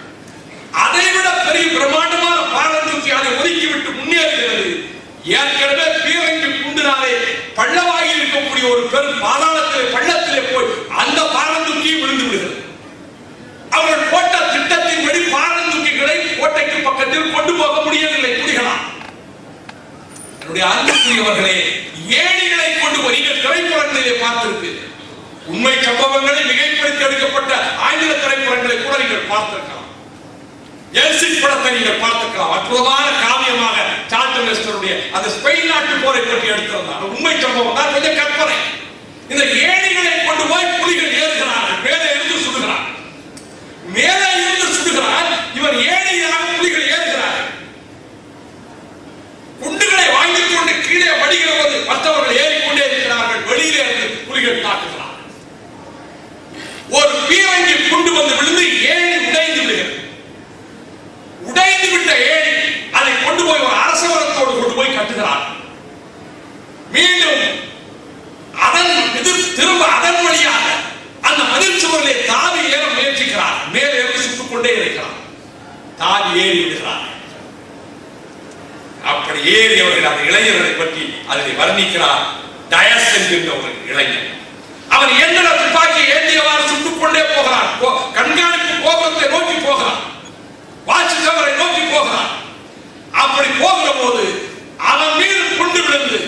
அதைவிட பெரிய பிரம்மாண்டமான பாரந்தூக்கி அதை ஒதுக்கிவிட்டு முன்னேறுகிறது. ஏற்கனவே பீரங்கி குண்டினாலே பள்ளவாகி இருக்கக்கூடிய ஒரு பெரும் பாதாளத்திலே பள்ளத்திலே போய் அந்த பாரந்தூக்கி விழுந்து விடுகிறது. அவர்கள் போட்ட திட்டத்தின்படி பாரந்தூக்கிகளை கோட்டைக்கு பக்கத்தில் கொண்டு போக முடியவில்லை புலிகளால். என்னுடைய அன்புக்குரியவர்களே, ஏணிகளை கொண்டு போய் நீங்கள் திரைப்படங்களிலே பார்த்திருப்பீர்கள். உண்மை சம்பவங்களை மிகைப்படுத்தி எடுக்கப்பட்ட ஆங்கில திரைப்படங்களை கூட நீங்கள் பார்த்திருக்கலாம். எல்சிட் படத்தை நீங்கள் பார்த்திருக்கலாம். அற்புதமான காவியமாக சார்ல்ஸ் வெஸ்டருடைய அந்த ஸ்பெயின் நாட்டு போரை பற்றி எடுத்திருந்தார். உண்மை சம்பவம் தான், கொஞ்சம் கற்பனை. இந்த ஏணிகளை கொண்டு போய் புலிகள் ஏறுகிறார்கள். மேலே இருந்து சுடுகிறார், மேலே இருந்து சுடுகிறார். இவர் ஏணியாக புலிகள் ஏறுகிறார்கள். குண்டுகளை வாங்கிக் கொண்டு கீழே வடிகிற போது மற்றவர்கள் ஏறிக்கொண்டே இருக்கிறார்கள். வெளியிலே இருந்து புலிகள் தாக்குகிறார். ஒரு பீரங்கி குண்டு வந்து விழுந்து ஏணி உடைந்து விடுகிறது. உடைந்து விட்ட ஏணி அதை கொண்டு போய் ஒரு அரசவரத்தோடு கொண்டு போய் கட்டுகிறார். மீண்டும் திரும்ப அதன் வழியாக அந்த மதில் சுவரிலே தாவி ஏற முயற்சிக்கிறார். மேலே இருந்து சுட்டுக் கொண்டே இருக்கிறார். தாவி ஏறி விடுகிறார். அப்படி ஏறியவர்கள் அந்த இளைஞர்களை பற்றி அதை வர்ணிக்கிறார். டயஸ் என்கின்ற ஒரு இளைஞர். அவன் எந்திர துப்பாக்கி ஏந்தியவாறு சுட்டுக் கொண்டே போகிறான். கண்காணிப்பு கோபுரத்தை நோக்கி போகிறான். வாட்சி டவரை நோக்கி போகிறான். அப்படி போகிற போது அவன் மீது குண்டு விழுந்து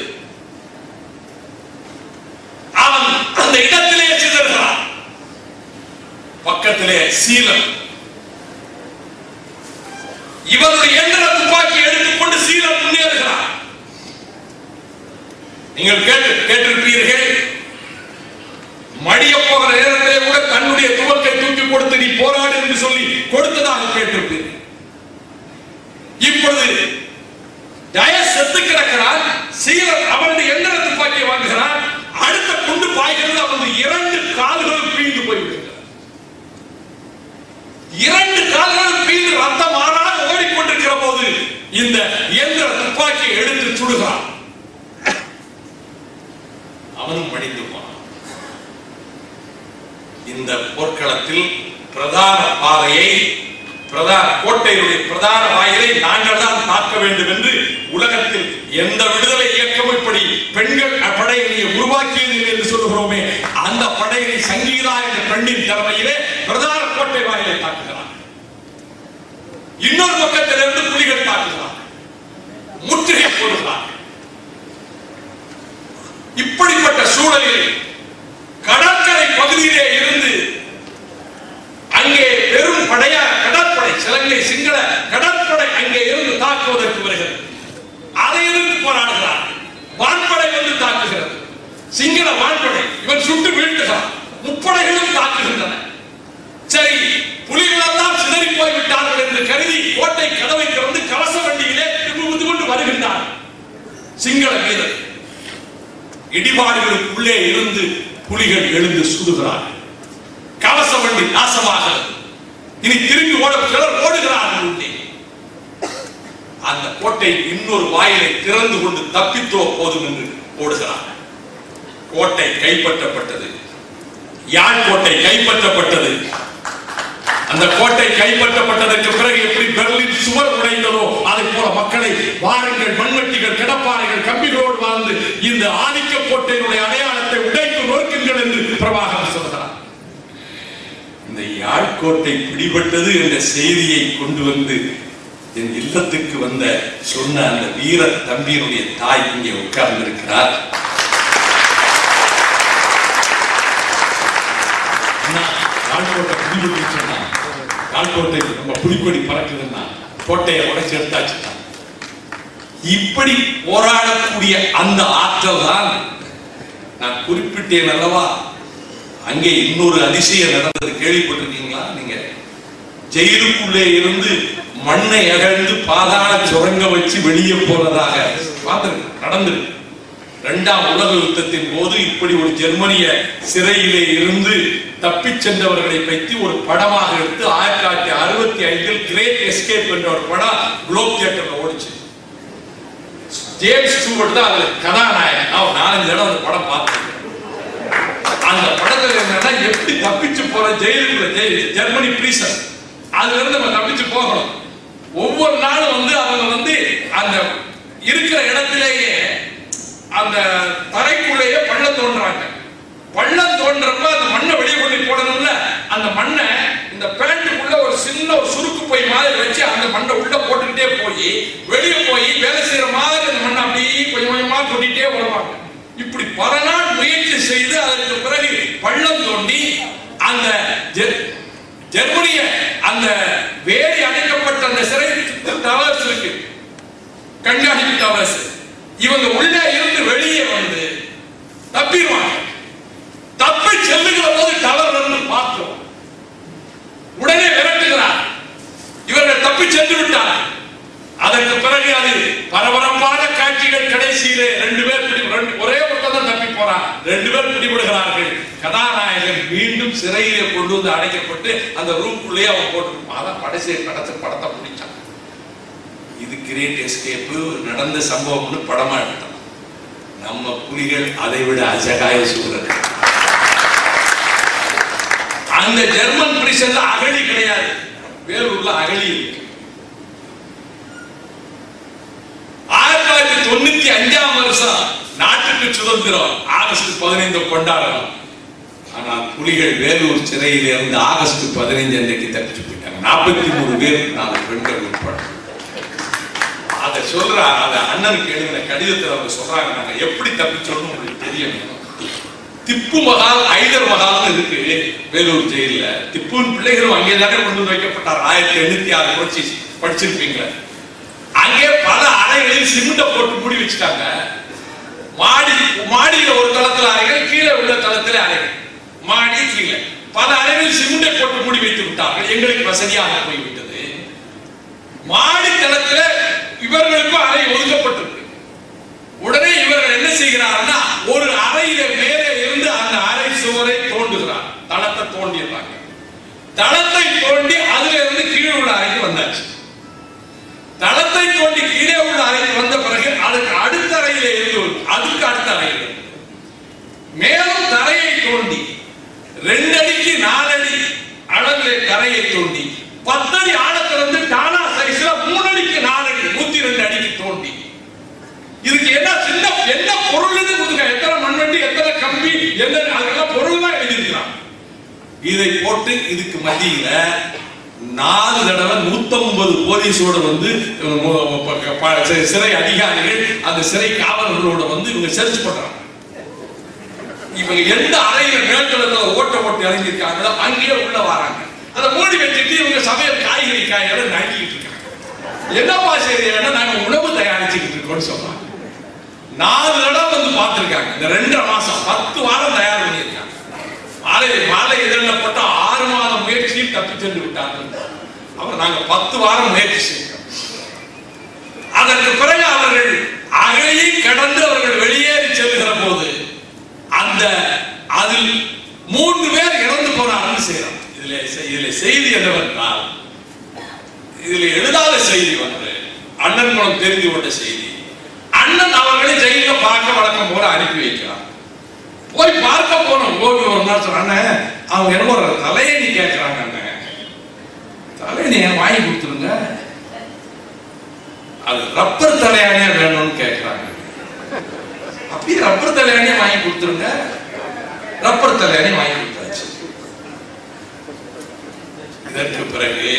அவன் அந்த இடத்திலே சிதறுகிறான். பக்கத்திலே சீலன் இவருடைய எந்திர துப்பாக்கி எடுத்துக்கொண்டு சீலன் முன்னேறுகிறார். நீங்கள் கேட்டிருப்பீர்கள், மடிய போகிற நேரத்திலே கூட தன்னுடைய துவக்கை தூக்கி கொடுத்து நீ போராடு என்று சொல்லி கொடுத்ததாக கேட்டிருப்பீர்கள். இப்பொழுது டயஸ் செத்து கிடக்கிறார். சீலன் அவனுடைய எந்திர துப்பாக்கியை வாங்குகிறார். அடுத்த குண்டு பாய்கிறது. அவனுடைய 2 கால்களும் பீழ்ந்து போய்விடுகிறது. 2 கால்களும் பீழ்ந்து ரத்தம் ஆறாக ஓடிக்கொண்டிருக்கிற போது இந்த இயந்திர துப்பாக்கியை எடுத்து சுடுகிறான். அவனும் மடிந்து போனான். இந்த போர்க்களத்தில் பிரதான பாதையை, கோட்டையுடைய பிரதான வாயிலை நாங்கள் தான் தாக்க வேண்டும் என்று உலகத்தில் எந்த விடுதலை இயக்கம் இப்படி பெண்கள் படையணியை உருவாக்கியது என்று சொல்லுகிறோமே, அந்த படையணி சங்கீதா என்ற பெண்ணின் தலைமையிலே பிரதான கோட்டை வாயிலை தாக்குகிறார். இன்னொரு பக்கத்திலிருந்து புலிகள் தாக்குகிறார், முற்றுகை போடுகிறார். இப்படிப்பட்ட சூழலில் கடற்கரை பகுதியிலே இருந்து அங்கே பெரும் படையா கடற்படை, இலங்கை சிங்கள கடற்படை அங்கே இருந்து தாக்குவதற்கு வருகிறது. அதை எதிர்த்து போராடுகிறார். வான்படை வந்து தாக்குகிறது. சிங்கள வான்படை இவன் சுட்டு வீழ்த்துகிறார். முப்படைகளும் தாக்குகின்றன. சரி, புலிகள் எல்லாம் சிதறி போய்விட்டார்கள் என்று கருதி கோட்டை கதவை திறந்து கலச வண்டியிலே திரும்பி கொண்டு வருகின்றார் சிங்கள வீரர். இடிபாடுகளுக்குள்ளே இருந்து புலிகள் எழுந்து சுடுகிறார்கள். கவச வண்டி நாசமாகிறது. இனி திரும்பி சிலர் ஓடுகிறார்கள். அந்த கோட்டை இன்னொரு வாயிலை திறந்து கொண்டு தப்பித்தோ போதும் என்று ஓடுகிறார்கள். கோட்டை கைப்பற்றப்பட்டது. யாழ் கோட்டை கைப்பற்றப்பட்டது. அந்த கோட்டை கைப்பற்றப்பட்டதற்கு பிறகு எப்படி பெர்லின் சுவர் உடைந்ததோ அதை போல மக்களை வாருங்கள், மண்வெட்டிகள், கிடப்பாறைகள், கம்பிகளோடு வாழ்ந்து இந்த ஆதிக்க கோட்டையினுடைய அடையாளத்தை உடைத்து நோக்குங்கள் என்று பிரபாகரன் சொல்கிறார். இந்த யாழ்கோட்டை பிடிபட்டது என்ற செய்தியை கொண்டு வந்து என் இல்லத்துக்கு வந்த சொன்ன அந்த வீர தம்பியினுடைய தாய் இங்கே உட்கார்ந்து இருக்கிறார். யாழ்கோட்டை பிடிபட்டு சொன்னா, யாழ்கோட்டை நம்ம புலிக்கொடி பறக்குதுன்னா கோட்டையை உடைச்சு எடுத்தாச்சுட்டான். இப்படி போராடக்கூடிய அந்த ஆற்றல் தான் நான் குறிப்பிட்டேன் அல்லவா. அங்கே இன்னொரு அதிசயம் நடந்தது, கேள்விப்பட்டிருக்கீங்களா நீங்க? ஜெயிலுக்குள்ளே இருந்து மண்ணை அகழ்ந்து பாதாள சுரங்க வச்சு வெளியே போனதாக நடந்தது. இரண்டாம் உலக யுத்தத்தின் போது இப்படி ஒரு ஜெர்மனிய சிறையிலே இருந்து தப்பிச் சென்றவர்களை பற்றி ஒரு படமாக எடுத்து 1965 கிரேட் எஸ்கேப் என்ற ஒரு படம் குளோப் தியேட்டர்ல ஓடிச்சு. ஜேம்ஸ் ஸ்டூவர்ட் தான் அதுல கதாநாயகன். நான் 4-5 தடவை அந்த படம் பார்த்திருக்கேன். அந்த படத்துல என்னன்னா, எப்படி தப்பிச்சு போற ஜெயிலுக்குள்ள ஜெர்மனி பிரிசன், அதுல இருந்து நம்ம தப்பிச்சு போகணும். ஒவ்வொரு நாளும் வந்து அவங்க வந்து அந்த இருக்கிற இடத்திலேயே அந்த தரைக்குள்ளேயே பள்ளம் தோன்றாங்க. பள்ளம் தோன்றப்ப அந்த மண்ணை வெளியே கொண்டு போடணும்ல, அந்த மண்ணை இந்த பேண்ட்டுக்குள்ள ஒரு சின்ன ஒரு சுருக்கு பை மாதிரி வச்சு அந்த மண்ணை உள்ள போட்டுக்கிட்டே போய் வெளியே போய் வேலை செய்யற மாதிரி அந்த மண்ணை அப்படியே கொஞ்சம் கொஞ்சமா கொட்டிட்டே வருவாங்க. இப்படி பல நாள் முயற்சி செய்து அதற்கு பிறகு பள்ளம் தோண்டி அந்த ஜெர்மனிய அந்த வேலி அடைக்கப்பட்ட அந்த சிறை டவர்ஸ் இருக்கு, கண்காணிப்பு டவர்ஸ், இவங்க உள்ளே இருந்து வெளியே வந்து தப்பிடுவாங்க. தப்பி செல்லுகிற போது டவர் இருந்து பார்க்கிறோம், உடனே விரட்டுகிறார். இவர்கள் தப்பி சென்று விட்டார். அதற்கு பிறகு அது பரபரப்பான காட்சிகள். கடைசியிலே 2 பேர் ஒரே ஒருத்தர் தான் தப்பி போறார், 2 பேர் பிடிபடுகிறார்கள். கதாநாயகன் மீண்டும் சிறையிலே கொண்டு வந்து அடைக்கப்பட்டு அந்த ரூம்குள்ளேயே அவன் போட்டுருப்பான். அதான் படத்தை முடிச்சான். இது கிரேட் எஸ்கேப் நடந்த சம்பவம்னு படமா எடுத்தான். நம்ம புலிகள் அதை விட அஜகாய சூழல். அந்த ஜெர்மன் பிரிசன்ல அகழி கிடையாது, வேலூர்ல அகழி இருக்கு. 1995ஆம் வருஷம் நாட்டுக்கு சுதந்திரம் ஆகஸ்ட் 15 கொண்டாடுறோம். ஆனா புலிகள் வேலூர் சிறையில இருந்து ஆகஸ்ட் 15 அன்னைக்கு தப்பிச்சு போயிட்டாங்க. 43 பேர், 4 பெண்கள் உட்பட. அதை சொல்றாங்க, அதை அண்ணனுக்கு எழுதின கடிதத்தில் அவங்க சொல்றாங்க, நாங்க எப்படி தப்பிச்சோம்னு உங்களுக்கு தெரியும். திப்பு மகால், ஐதர் மகால் இருக்கு வேலூர் ஜெயில. திப்புவின் பிள்ளைகளும் அங்கே தானே கொண்டு வந்து வைக்கப்பட்டார். 1886 படிச்சிருப்பீங்களா? அங்கே பல அறைகளில் சிமெண்ட போட்டு மூடி வச்சுட்டாங்க. மாடியில ஒரு தளத்துல அறைகள், கீழே உள்ள தளத்துல அறைகள், மாடி கீழே பல அறைகளில் சிமெண்டை போட்டு மூடி வைத்து விட்டார்கள். எங்களுக்கு வசதியாக போய்விட்டது. மாடி தளத்துல இவர்களுக்கும் அறை ஒதுக்கப்பட்டிருக்கு. உடனே இவர்கள் என்ன செய்கிறார்னா, ஒரு அறையில மேலே இருந்து அந்த அறை சுவரை தோண்டுகிறார். தளத்தை தோண்டிடுறாங்க. தளத்தை தோண்டி அதுல இருந்து கீழே உள்ள அறைக்கு வந்தாச்சு. தளத்தை தோண்டி கீழே உள்ள அறைக்கு வந்த பிறகு அதுக்கு அடுத்த அறையில இருந்து அதுக்கு அடுத்த அறையில் மேலும் தரையை தோண்டி 2 அடிக்கு 4 அடி அளவிலே தரையை தோண்டி 10 அடி ஆழத்திலிருந்து டானா சைஸ்ல 3 அடிக்கு 4 அடி 102 அடிக்கு தோண்டி இதுக்கு என்ன பொருள்னு கொடுங்க. எத்தனை மண்வெட்டி, எத்தனை கம்பி, அதெல்லாம் பொருள் தான் எழுதியிருக்கிறான். இதை போட்டு இதுக்கு மத்தியில 4 தடவை 150 போலீஸோட வந்து சிறை அதிகாரிகள், அந்த சிறை காவலர்களோட வந்து இவங்க சர்ச் பண்றாங்க. இவங்க எந்த அறையில மேல்தளத்துல ஓட்ட போட்டு இறங்கியிருக்காங்களோ அங்கேயே உள்ள வராங்க. அதை மூடி வச்சுட்டு இவங்க சமையல் காய்கறி காயோட நடிக்கிட்டு இருக்காங்க. என்னப்பா செய்யறீங்கன்னா, நாங்க உணவு தயாரிச்சுக்கிட்டு இருக்கோம்னு சொல்றாங்க. 4 தடவை வந்து பார்த்திருக்காங்க. இந்த 2.5 மாசம் 10 வாரம் தயார் பண்ணியிருக்காங்க. மாலை இதழில் போட்ட 6 மாத முயற்சியில் தப்பி சென்று விட்டார்கள். அவர் நாங்க 10 வாரம் முயற்சி செய்கிறோம். அதற்கு பிறகு அவர்கள் அகழியை கடந்து அவர்கள் வெளியேறி செல்கிற போது அந்த அதில் 3 பேர் இறந்து போனார்கள் செய்யலாம். இதுல செய்தி என்னவென்றால், இதுல எழுதாத செய்தி வந்து அண்ணன் மூலம் தெரிந்து கொண்ட செய்தி. அண்ணன் அவர்களை ஜெயில பார்க்க வழக்கம் போல அனுப்பி வைக்கிறார். போய் பார்க்க போன கோபி ஒரு நாள் சொன்ன, அவங்க என்ன ஒரு தலையணி கேட்கிறாங்க. அண்ணன் தலையணி வாங்கி கொடுத்துருங்க, அது ரப்பர் தலையணியா வேணும்னு கேட்கிறாங்க. அப்படியே ரப்பர் தலையணியா வாங்கி கொடுத்துருங்க. ரப்பர் தலையணி வாங்கி கொடுத்தாச்சு. இதற்கு பிறகு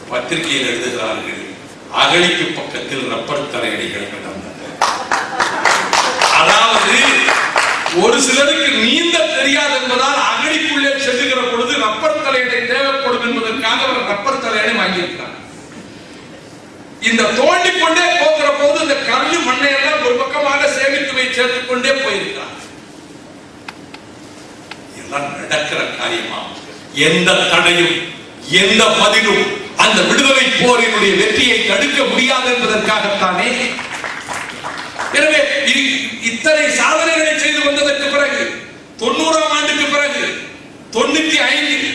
பத்திரிகையில் எழுதுகிறார்கள், அகழிக்கு பக்கத்தில் ரப்பர் தலையணிகள் கிடந்தன. அதாவது ஒரு சிலருக்கு நீந்த தெரியாது என்பதால் அகழிக்குள்ளே செல்லுகிற பொழுது ரப்பர் தலையணை தேவைப்படும் என்பதற்காக அவர் ரப்பர் தலையணை வாங்கியிருக்கிறார். இந்த தோண்டி கொண்டே போகிற போது இந்த கல்லு மண்ணை எல்லாம் ஒரு பக்கமாக சேமித்து வை சேர்த்துக் கொண்டே போயிருக்கிறார். எல்லாம் நடக்கிற காரியமா? எந்த தடையும் எந்த பதிலும் அந்த விடுதலை போரினுடைய வெற்றியை தடுக்க முடியாது என்பதற்காகத்தானே. எனவே இத்தனை சாதனைகளை செய்து வந்ததற்கு பிறகு 90ஆம் ஆண்டுக்கு பிறகு 95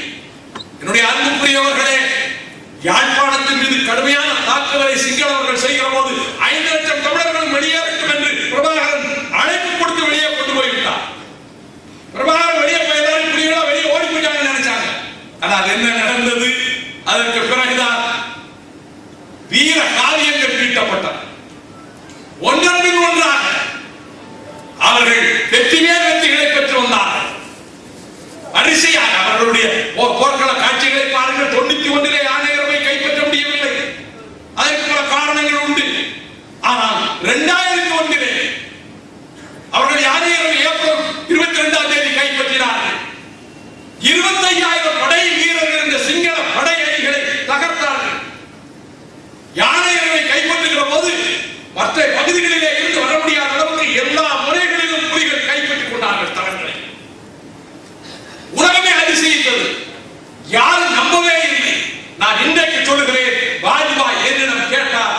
என்னுடைய அன்புக்குரியவர்களே, யாழ்ப்பாணத்தின் மீது கடுமையான தாக்குதலை சிங்களவர்கள் செய்கிற போது 5 லட்சம் தமிழர்கள் வெளியேறட்டும் என்று பிரபாகரன் அழைப்பு கொடுத்து வெளியே கொண்டு போய்விட்டார். பிரபாகரன் வெளியே போயதால் புரியல, வெளியே ஓடி போயிட்டாங்க நினைச்சாங்க. ஆனால் என்ன நடந்தது? அதற்கு பிறகுதான் வீர காவியங்கள் தீட்டப்பட்டன. ஒன்றன் பின் ஒன்றாக அவர்கள் வெற்றி மேல் வெற்றிகளை பெற்று வந்தார்கள். வரிசையாக அவர்களுடைய போர்க்கள காட்சிகளை பாருங்கள். 91 ஆணையரவை கைப்பற்ற முடியவில்லை. அதற்கு பல காரணங்கள் உண்டு. ஆனால் 2001 அவர்கள் ஆணையரவை ஏப்ரல் 22ஆம் தேதி கைப்பற்றினார்கள். 25,000 படை வீரர்கள் இந்த சிங்கள படை அணிகளை தகர்த்தார்கள். யானையரவை கைப்பற்றுகிற போது மற்ற பகுதிகளிலே இருந்து வர முடியாத அளவுக்கு எல்லா முறைகளிலும் புலிகள் கைப்பற்றிக் கொண்டார்கள் தளங்களை. உலகமே அதிசயித்தது. யாரும் நம்பவே இல்லை. நான் இன்றைக்கு சொல்லுகிறேன், வாஜ்பாய் என்னிடம் கேட்டார்,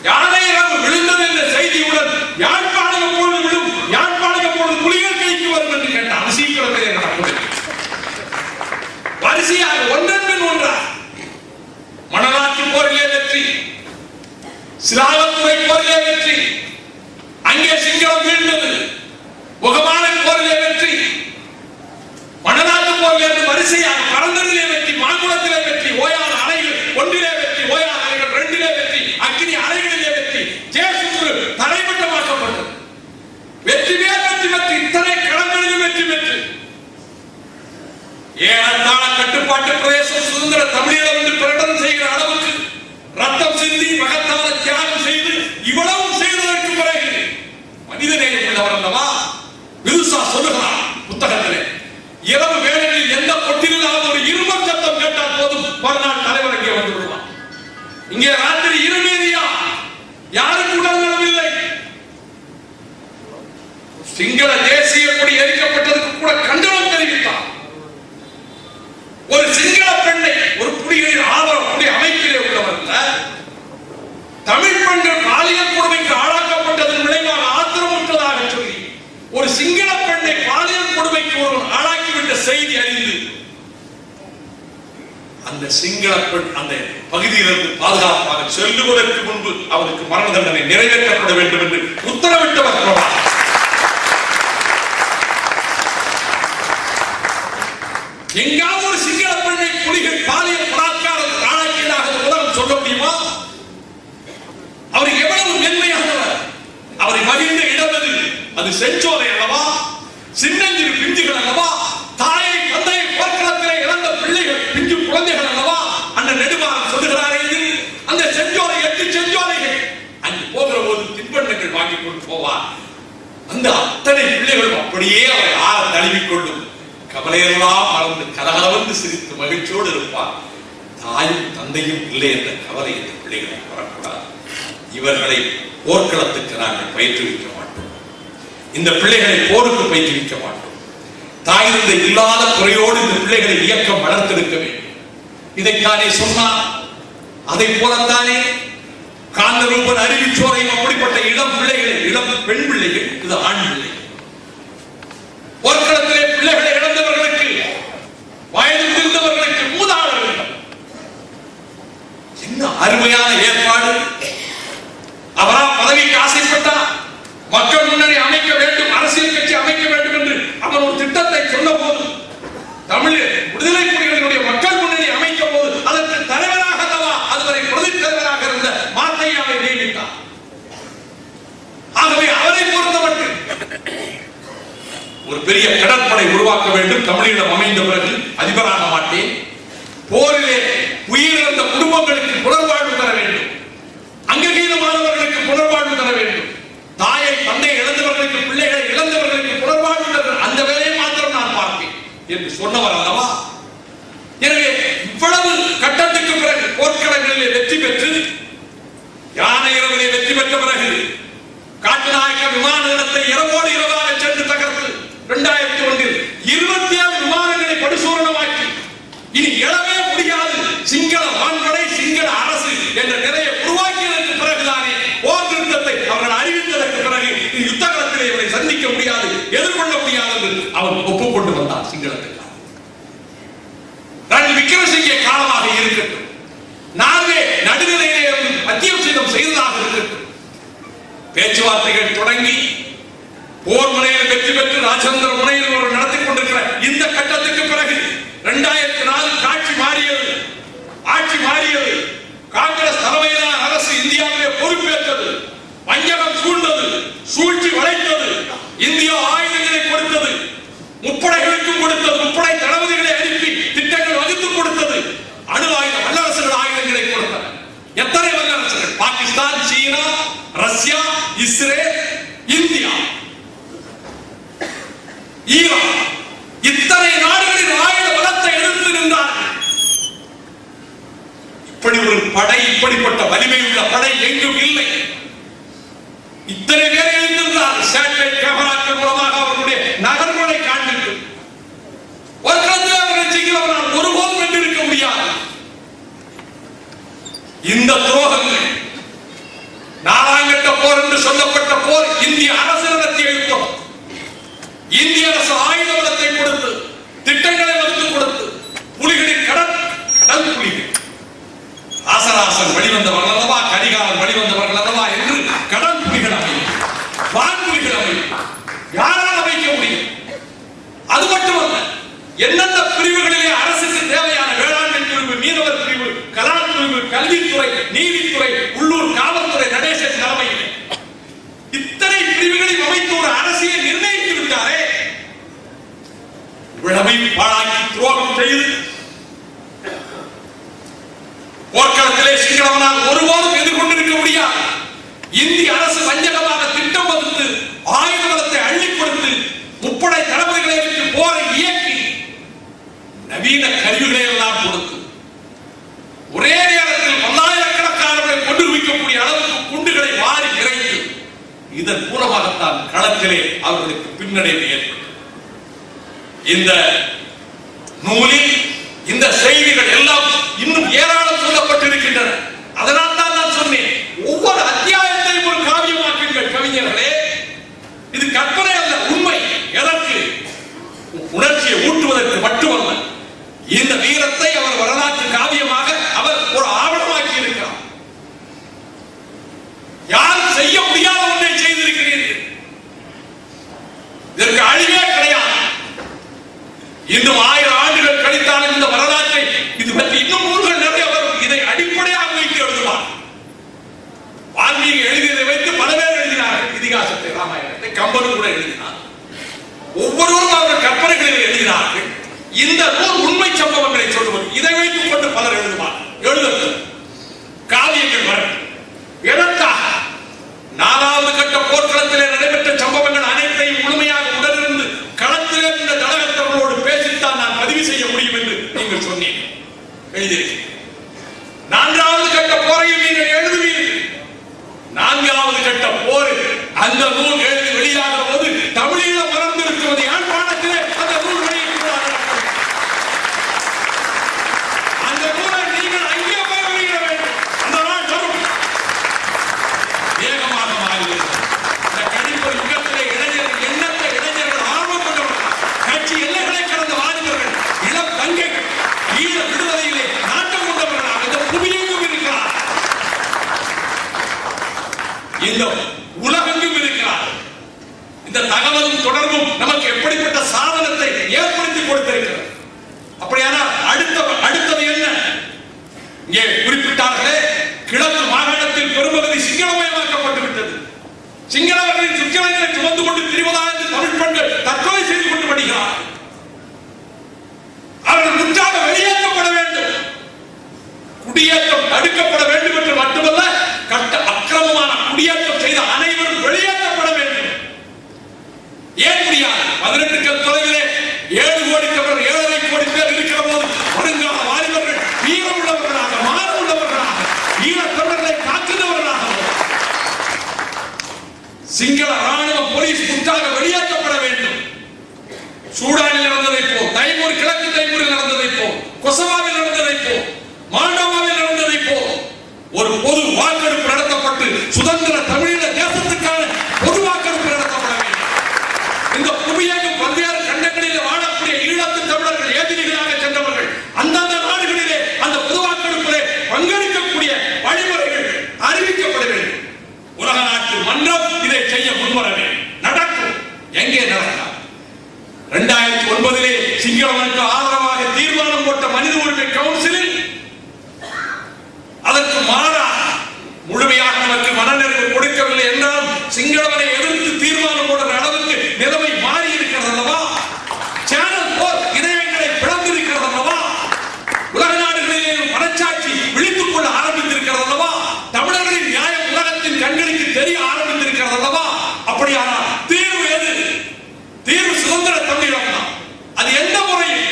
யானையரவு விழுந்தது என்ற செய்தியுடன் யாழ்ப்பாணம் எப்பொழுது விழும், யாழ்ப்பாணம் எப்பொழுது புலிகள் கைக்கு வரும் என்று கேட்டார். அது சீக்கிரத்திலே நடக்கும். வரிசையாக ஒன்றன் பின் ஒன்றாக மணலாற்று போரிலே வெற்றி, சிலாவத்துறை போரிலே வெற்றி, அங்கே சிங்களம் வீழ்ந்தது. முகமான போரிலே வெற்றி, மணலாற்று போரிலிருந்து வரிசையாக பரந்தனிலே வெற்றி, மாங்குளத்திலே வெற்றி, ஓயாத அணைகள் 1 வெற்றி, ஓயாத அணைகள் 2 வெற்றி, அக்கினி அணைகளிலே வெற்றி, ஜேசுக்குரு தரைமட்டமாக்கப்பட்டது. வெற்றி மேல் வெற்றி பெற்று இத்தனை களங்களிலும் வெற்றி பெற்று ஏழத்தாழ கட்டுப்பாட்டு பிரதேசம் சுதந்திர தமிழீழம் என்று பிரகடனம் செய்கிற அளவுக்கு ரத்தம் சிந்தி மகத்தான தியாகம் செய்து இவ்வளவு செய்ததற்கு பிறகு மனிதநேயம் உள்ளவர் அல்லவா? விதுசா சொல்லுகிறார் புத்தகத்திலே, இரவு வேளையில் எந்த பொட்டிலாவது ஒரு இரும்பல் சத்தம் கேட்டால் போதும் மறுநாள் தலைவர் அங்கே வந்து விடுவார். இங்கே ராத்திரி இருமீதியா, யாருக்கு உடல்நலம் இல்லை. சிங்கள தேசிய கொடி எரிக்கப்பட்டதற்கு கூட கண்டனம் தெரிவித்தார். ஒரு சிங்கள பெண்ணை ஒரு புலிகளின் ஆதரவு அமைப்பிலே உள்ளவர் தமிழ் பெண்கள் பாலியல் கொடுமைக்கு ஆளாக்கப்பட்டதன் விளைவாக ஆத்திரமுற்றதாக சொல்லி ஒரு சிங்கள பெண்ணை பாலியல் கொடுமைக்கு ஒருவன் ஆளாக்கிவிட்ட செய்தி அறிந்து அந்த சிங்கள பெண் அந்த பகுதியிலிருந்து பாதுகாப்பாக செல்லுவதற்கு முன்பு அவருக்கு மரண தண்டனை நிறைவேற்றப்பட வேண்டும் என்று உத்தரவிட்டவர் பிரபாகரன். எங்காவது ஒரு சிங்கள பெண்ணை புலிகள் பாலியல் பலாத்காரத்துக்கு ஆளாக்கியதாக உலகம் சொல்ல முடியுமா? அவர் எவ்வளவு மென்மையானவர். அவரை மகிழ்ந்த இடம் எது? அது செஞ்சோலை அல்லவா? சின்னஞ்சிறு பிஞ்சுகள் அல்லவா? தாயை தந்தையை போர்க்களத்திலே இழந்த பிள்ளைகள், பிஞ்சு குழந்தைகள் அல்லவா? அந்த நெடுமாறன் சொல்லுகிறாரே, அந்த செஞ்சோலை 8 செஞ்சோலைகள் அங்கு போகிற போது தின்பண்டங்கள் வாங்கி கொண்டு போவார். அந்த அத்தனை பிள்ளைகளும் அப்படியே அவரை ஆற தழுவிக்கொள்ளும். கவலையெல்லாம் மறந்து கலகலவென்று சிரித்து மகிழ்ச்சியோடு இருப்பார். தாயும் தந்தையும் இல்லை என்ற கவலை இந்த பிள்ளைகளை வரக்கூடாது. இவர்களை போர்க்களத்துக்கு நாங்கள் பயிற்றுவிக்க மாட்டோம். இந்த பிள்ளைகளை போருக்கு பயிற்றுவிக்க மாட்டோம். தாய் தந்தை இல்லாத குறையோடு இந்த பிள்ளைகளை இயக்கம் வளர்த்தெடுக்க வேண்டும். இதைத்தானே சொன்னார். அதை போலத்தானே காந்தரூபன் அறிவிச்சோரையும் அப்படிப்பட்ட இளம் பிள்ளைகள், இளம் பெண் பிள்ளைகள், இது ஆண் பிள்ளைகள். போர்க்களத்திலே பிள்ளைகளை இழந்தவர்களுக்கு, வயது முதிர்ந்தவர்களுக்கு மூதாளர்கள். என்ன அருமையான ஏற்பாடு! அவரா பதவிக்கு ஆசைப்பட்டார், மக்கள் முன்னணி அமைக்க வேண்டும், அரசியல் கட்சி அமைக்க வேண்டும் என்று அவர் ஒரு திட்டத்தை சொன்ன போது, தமிழ் விடுதலை புலிகளினுடைய மக்கள் முன்னணி அமைக்க போது அதற்கு தலைவராக அதுவரை பிரதி தலைவராக இருந்த மாத்தையாவை நியமித்தார். ஆகவே அவரை பொறுத்தவர்கள் ஒரு பெரிய கடற்படை உருவாக்க வேண்டும். தமிழீழம் அமைந்த பிறகு அதிபராக மாட்டேன், போரிலே உயிரிழந்த குடும்பங்களுக்கு புனர்வாழ்வு தர வேண்டும், அங்ககீனமானவர்களுக்கு புனர்வாழ்வு தர வேண்டும், தாயை தந்தை இழந்தவர்களுக்கு, பிள்ளைகளை இழந்தவர்களுக்கு புனர்வாழ்வு தர, அந்த வேலையை மாத்திரம் நான் பார்ப்பேன் என்று சொன்னவர் அல்லவா? எனவே இவ்வளவு கட்டத்துக்கு பிறகு போர்க்களங்களிலே வெற்றி பெற்று, யானை இரவிலே வெற்றி பெற்ற பிறகு காட்டுநாயக்க விமான நிலையத்தை இரவோடு இரவாக சென்று தகர்த்து 2001 27 விமானங்களை படுசூரணமாக்கி இனி எழவே முடியாது சிங்கள வான்படை, சிங்கள அரசு என்ற நிலையை உருவாக்கியதற்கு பிறகுதானே போர் நிறுத்தத்தை அவர்கள் அறிவித்ததற்கு பிறகு யுத்த களத்திலே இவரை சந்திக்க முடியாது, எதிர்கொள்ள முடியாது என்று அவர் ஒப்புக்கொண்டு வந்தார். சிங்களத்துக்கு ரணில் விக்ரமசிங்கே காலமாக இருக்கட்டும், நார்வே நடுநிலையிலே அத்தியாவசியம் செய்ததாக இருக்கட்டும், பேச்சுவார்த்தைகள் தொடங்கி போர் முனையில் வெற்றி பெற்று ராஜேந்திர முனையில் ஒரு நடத்திக் கொண்டிருக்கிற இந்த கட்டத்துக்கு பிறகு 2004 ஆட்சி மாறியது. காங்கிரஸ் தலைமையிலான அரசு இந்தியாவிலே பொறுப்பேற்றது, வஞ்சகம் சூழ்ந்தது, சூழ்ச்சி வளைத்தது, இந்தியா ஆயுதங்களை கொடுத்தது, முப்படைகளுக்கும் கொடுத்தது, முப்படை தளபதிகளை அனுப்பி திட்டங்கள் வகுத்துக் கொடுத்தது, அணு ஆயுத வல்லரசுகள் ஆயுதங்களை கொடுத்தன. எத்தனை வல்லரசுகள்? பாகிஸ்தான், சீனா, ரஷ்யா, இஸ்ரேல், இந்தியா, ஈரான், இத்தனை நாடுகளின் ஆயுத பலத்தை எடுத்து நின்றார்கள். இப்படி ஒரு படை, இப்படிப்பட்ட வலிமை உள்ள படை எங்கும் இல்லை. இத்தனை பேரை எழுந்திருந்தார்கள். சேட்டலைட் கேமராக்கள் மூலமாக அவர்களுடைய நகர்வுகளை காண்பித்து ஒரு காலத்தில் அவர்கள் செய்கிறவர்கள் ஒருபோதும் வென்றிருக்க முடியாது. இந்த துரோகங்கள், 4ஆம் கட்ட போர் என்று சொல்லப்பட்ட போர் இந்திய அரசு நடத்திய யுத்தம். இந்திய அரசு ஆயுத பலத்தை கொடுத்து, திட்டங்களை வகுத்து கொடுத்து, புலிகளின் கடல் புலிகள், ராசராசன் வெளிவந்தவர்கள் அல்லவா, கரிகாலன் வெளிவந்தவர்கள் அல்லவா என்று கடல் புலிகள் அமையும், வான்புலிகள் அமையும். யாரால் அமைக்க முடியும்? அது மட்டுமல்ல, எந்தெந்த பிரிவுகளிலே அரசுக்கு தேவையான வேளாண்மை பிரிவு, மீனவர் பிரிவு, கலால் பிரிவு, கல்வித்துறை, நீதித்துறை, உள்ளூர் காவல்துறை நடேசன் தலைமையில் இத்தனை பிரிவுகளில் அமைத்து ஒரு அரசியை நிர்ணயித்து விட்டாரே, உழவை பாழாக்கி துரோகம் செய்து போர்க்களத்திலே சிங்களவனால் ஒருபோதும் எதிர்கொண்டிருக்க முடியாது. இந்திய அரசு வஞ்சகமாக திட்டம் வகுத்து ஆயுத பலத்தை அள்ளி கொடுத்து முப்படை தளபதிகளை வைத்து போரை இயக்கி நவீன கருவிகளை எல்லாம் கொடுத்து ஒரே நேரத்தில் பல்லாயிரக்கணக்கானவர்களை கொண்டு வைக்கக்கூடிய அளவுக்கு குண்டுகளை வாரி இறைத்து இதன் மூலமாகத்தான் களத்திலே அவர்களுக்கு பின்னடைவு ஏற்பட்டது. இந்த நூலில் இந்த செய்திகள் எல்லாம் இன்னும் ஏராளம் சொல்லப்பட்டிருக்கின்றன. அதனால் தான் நான் சொன்னேன், ஒவ்வொரு அத்தியாயத்தையும் ஒரு காவியமாக்குங்கள் கவிஞர்களே. இது கற்பனை அல்ல, உண்மை. எதற்கு? உணர்ச்சியை ஊட்டுவதற்கு மட்டுமல்ல, இந்த வீரத்தை அவர் வரலாற்று காவியமாக அவர் ஒரு ஆவணமாக்கி இருக்கிறார். யாரும் செய்ய முடியாத ஒன்றை செய்திருக்கிறீர்கள். இதற்கு அழிவே கிடையாது. இன்னும் 1000 ஆண்டுகள் கழித்தாலும் இந்த வரலாற்றை இது பற்றி இன்னும் நூல்கள் நிறைய வரும். இதை அடிப்படையாக வைத்து எழுதுவார். வால்மீகி எழுதியதை வைத்து பல பேர் எழுதினார்கள். இதிகாசத்தை, ராமாயணத்தை, கம்பனும் கூட எழுதினார். ஒவ்வொருவரும் அவர்கள் கற்பனைகளில் எழுதினார்கள். இந்த நூல் உண்மை சம்பவங்களை சொல்லுவது. இதை வைத்துக் கொண்டு பலர் எழுதுவார். எழுதுங்கள், காவியங்கள் வரும். எதற்காக? 4வது கட்ட போர்க்களத்திலே நடைபெற்ற சம்பவங்கள் அனைத்தையும் முழுமையாக உடனிருந்து களத்திலே இந்த தடகத்தவர்களோடு பேசித்தான் நான் பதிவு செய்ய முடியும் என்று நீங்கள் சொன்னீர்கள், எழுதியிருக்கிறீர்கள். 4வது கட்ட போரையும் நீங்கள் எழுதுவீர்கள். 4வது கட்ட போர் அந்த நூல் எழுதி வெளியாகிற போது தமிழீழம் மறந்திருக்கிறது. யாழ்ப்பாணத்திலே அந்த நூல் வெளியிடுகிறார்கள். தொடர்பும் நமக்கு எப்படிப்பட்ட சாதனத்தை ஏற்படுத்தி கொடுத்திருக்கிறது. அப்படியானால் அடுத்தது என்ன? இங்கே குறிப்பிட்டார்களே, கிழக்கு மாகாணத்தில் பெரும்பகுதி சிங்களமயமாக்கப்பட்டு விட்டது. சிங்களவர்களின் சிங்களங்களை சுமந்து கொண்டு திரிவதாக தமிழ் பெண்கள் தற்கொலை செய்து கொண்டு வருகிறார்கள். அவர்கள் முற்றாக வெளியேற்றப்பட வேண்டும், குடியேற்றம் தடுக்கப்பட வேண்டும் என்று மட்டுமல்ல, கட்ட அக்கிரமமான குடியேற்றம் செய்த அனைவரும் வெளியேற்றப்பட வேண்டும். ஏன் முடியாது? 18 தொலைவிலே 7 கோடி தமிழர் 7.5 கோடி பேர் இருக்கிற போது வருங்கால வாலிபர்கள் வீரம் உள்ளவர்களாக, மாறு உள்ளவர்களாக, ஈழத் தமிழர்களை காக்குகிறவர்களாக சிங்கள ராணுவம் போலீஸ் முற்றாக வெளியேற்றப்பட வேண்டும். சூடானில் நடந்ததை போ, தைமூர் கிழக்கு தைமூரில் நடந்ததை போ, கொசவாவில் நடந்ததை போ, மாண்டோவாவில் நடந்ததை போ ஒரு பொது வாக்கெடுப்பு நடத்தப்பட்டு சுதந்திர தமிழீழ தேசத்துக்கான பொது வாக்கெடுப்பு நடத்தப்பட வேண்டும். இந்த புவியகம் பல்வேறு கண்டங்களில் வாழக்கூடிய ஈழத்து தமிழர்கள் ஏதிரிகளாக சென்றவர்கள் அந்தந்த நாடுகளிலே அந்த பொது வாக்கெடுப்பிலே பங்கெடுக்கக்கூடிய வழிமுறைகள் அறிவிக்கப்பட வேண்டும். உலக நாட்டு மன்றம் இதை செய்ய முன்வர வேண்டும். நடக்கும். எங்கே நடக்கும்? 2009 சிங்களவனுக்கு ஆதரவாக தீர்மானம் போட்ட மனித உரிமை கவுன்சிலில் அதற்கு மாறாக முழுமையாக நமக்கு மனநிறைவு கொடுக்கவில்லை என்றால் சிங்களவனை எதிர்த்து தீர்மானம் போடுற அளவுக்கு நிலைமை மாறி இருக்கிறது அல்லவா? சேனல் 4 இதயங்களை பிளந்திருக்கிறது அல்லவா? உலக நாடுகளிலே மனச்சாட்சி விழித்துக் கொள்ள ஆரம்பித்திருக்கிறது அல்லவா? தமிழர்களின் நியாயம் உலகத்தின் கண்களுக்கு தெரிய ஆரம்பித்திருக்கிறது அல்லவா? அப்படியானால் தீர்வு எது? தீர்வு சுதந்திர தமிழகம் தான். அது எந்த முறையில்?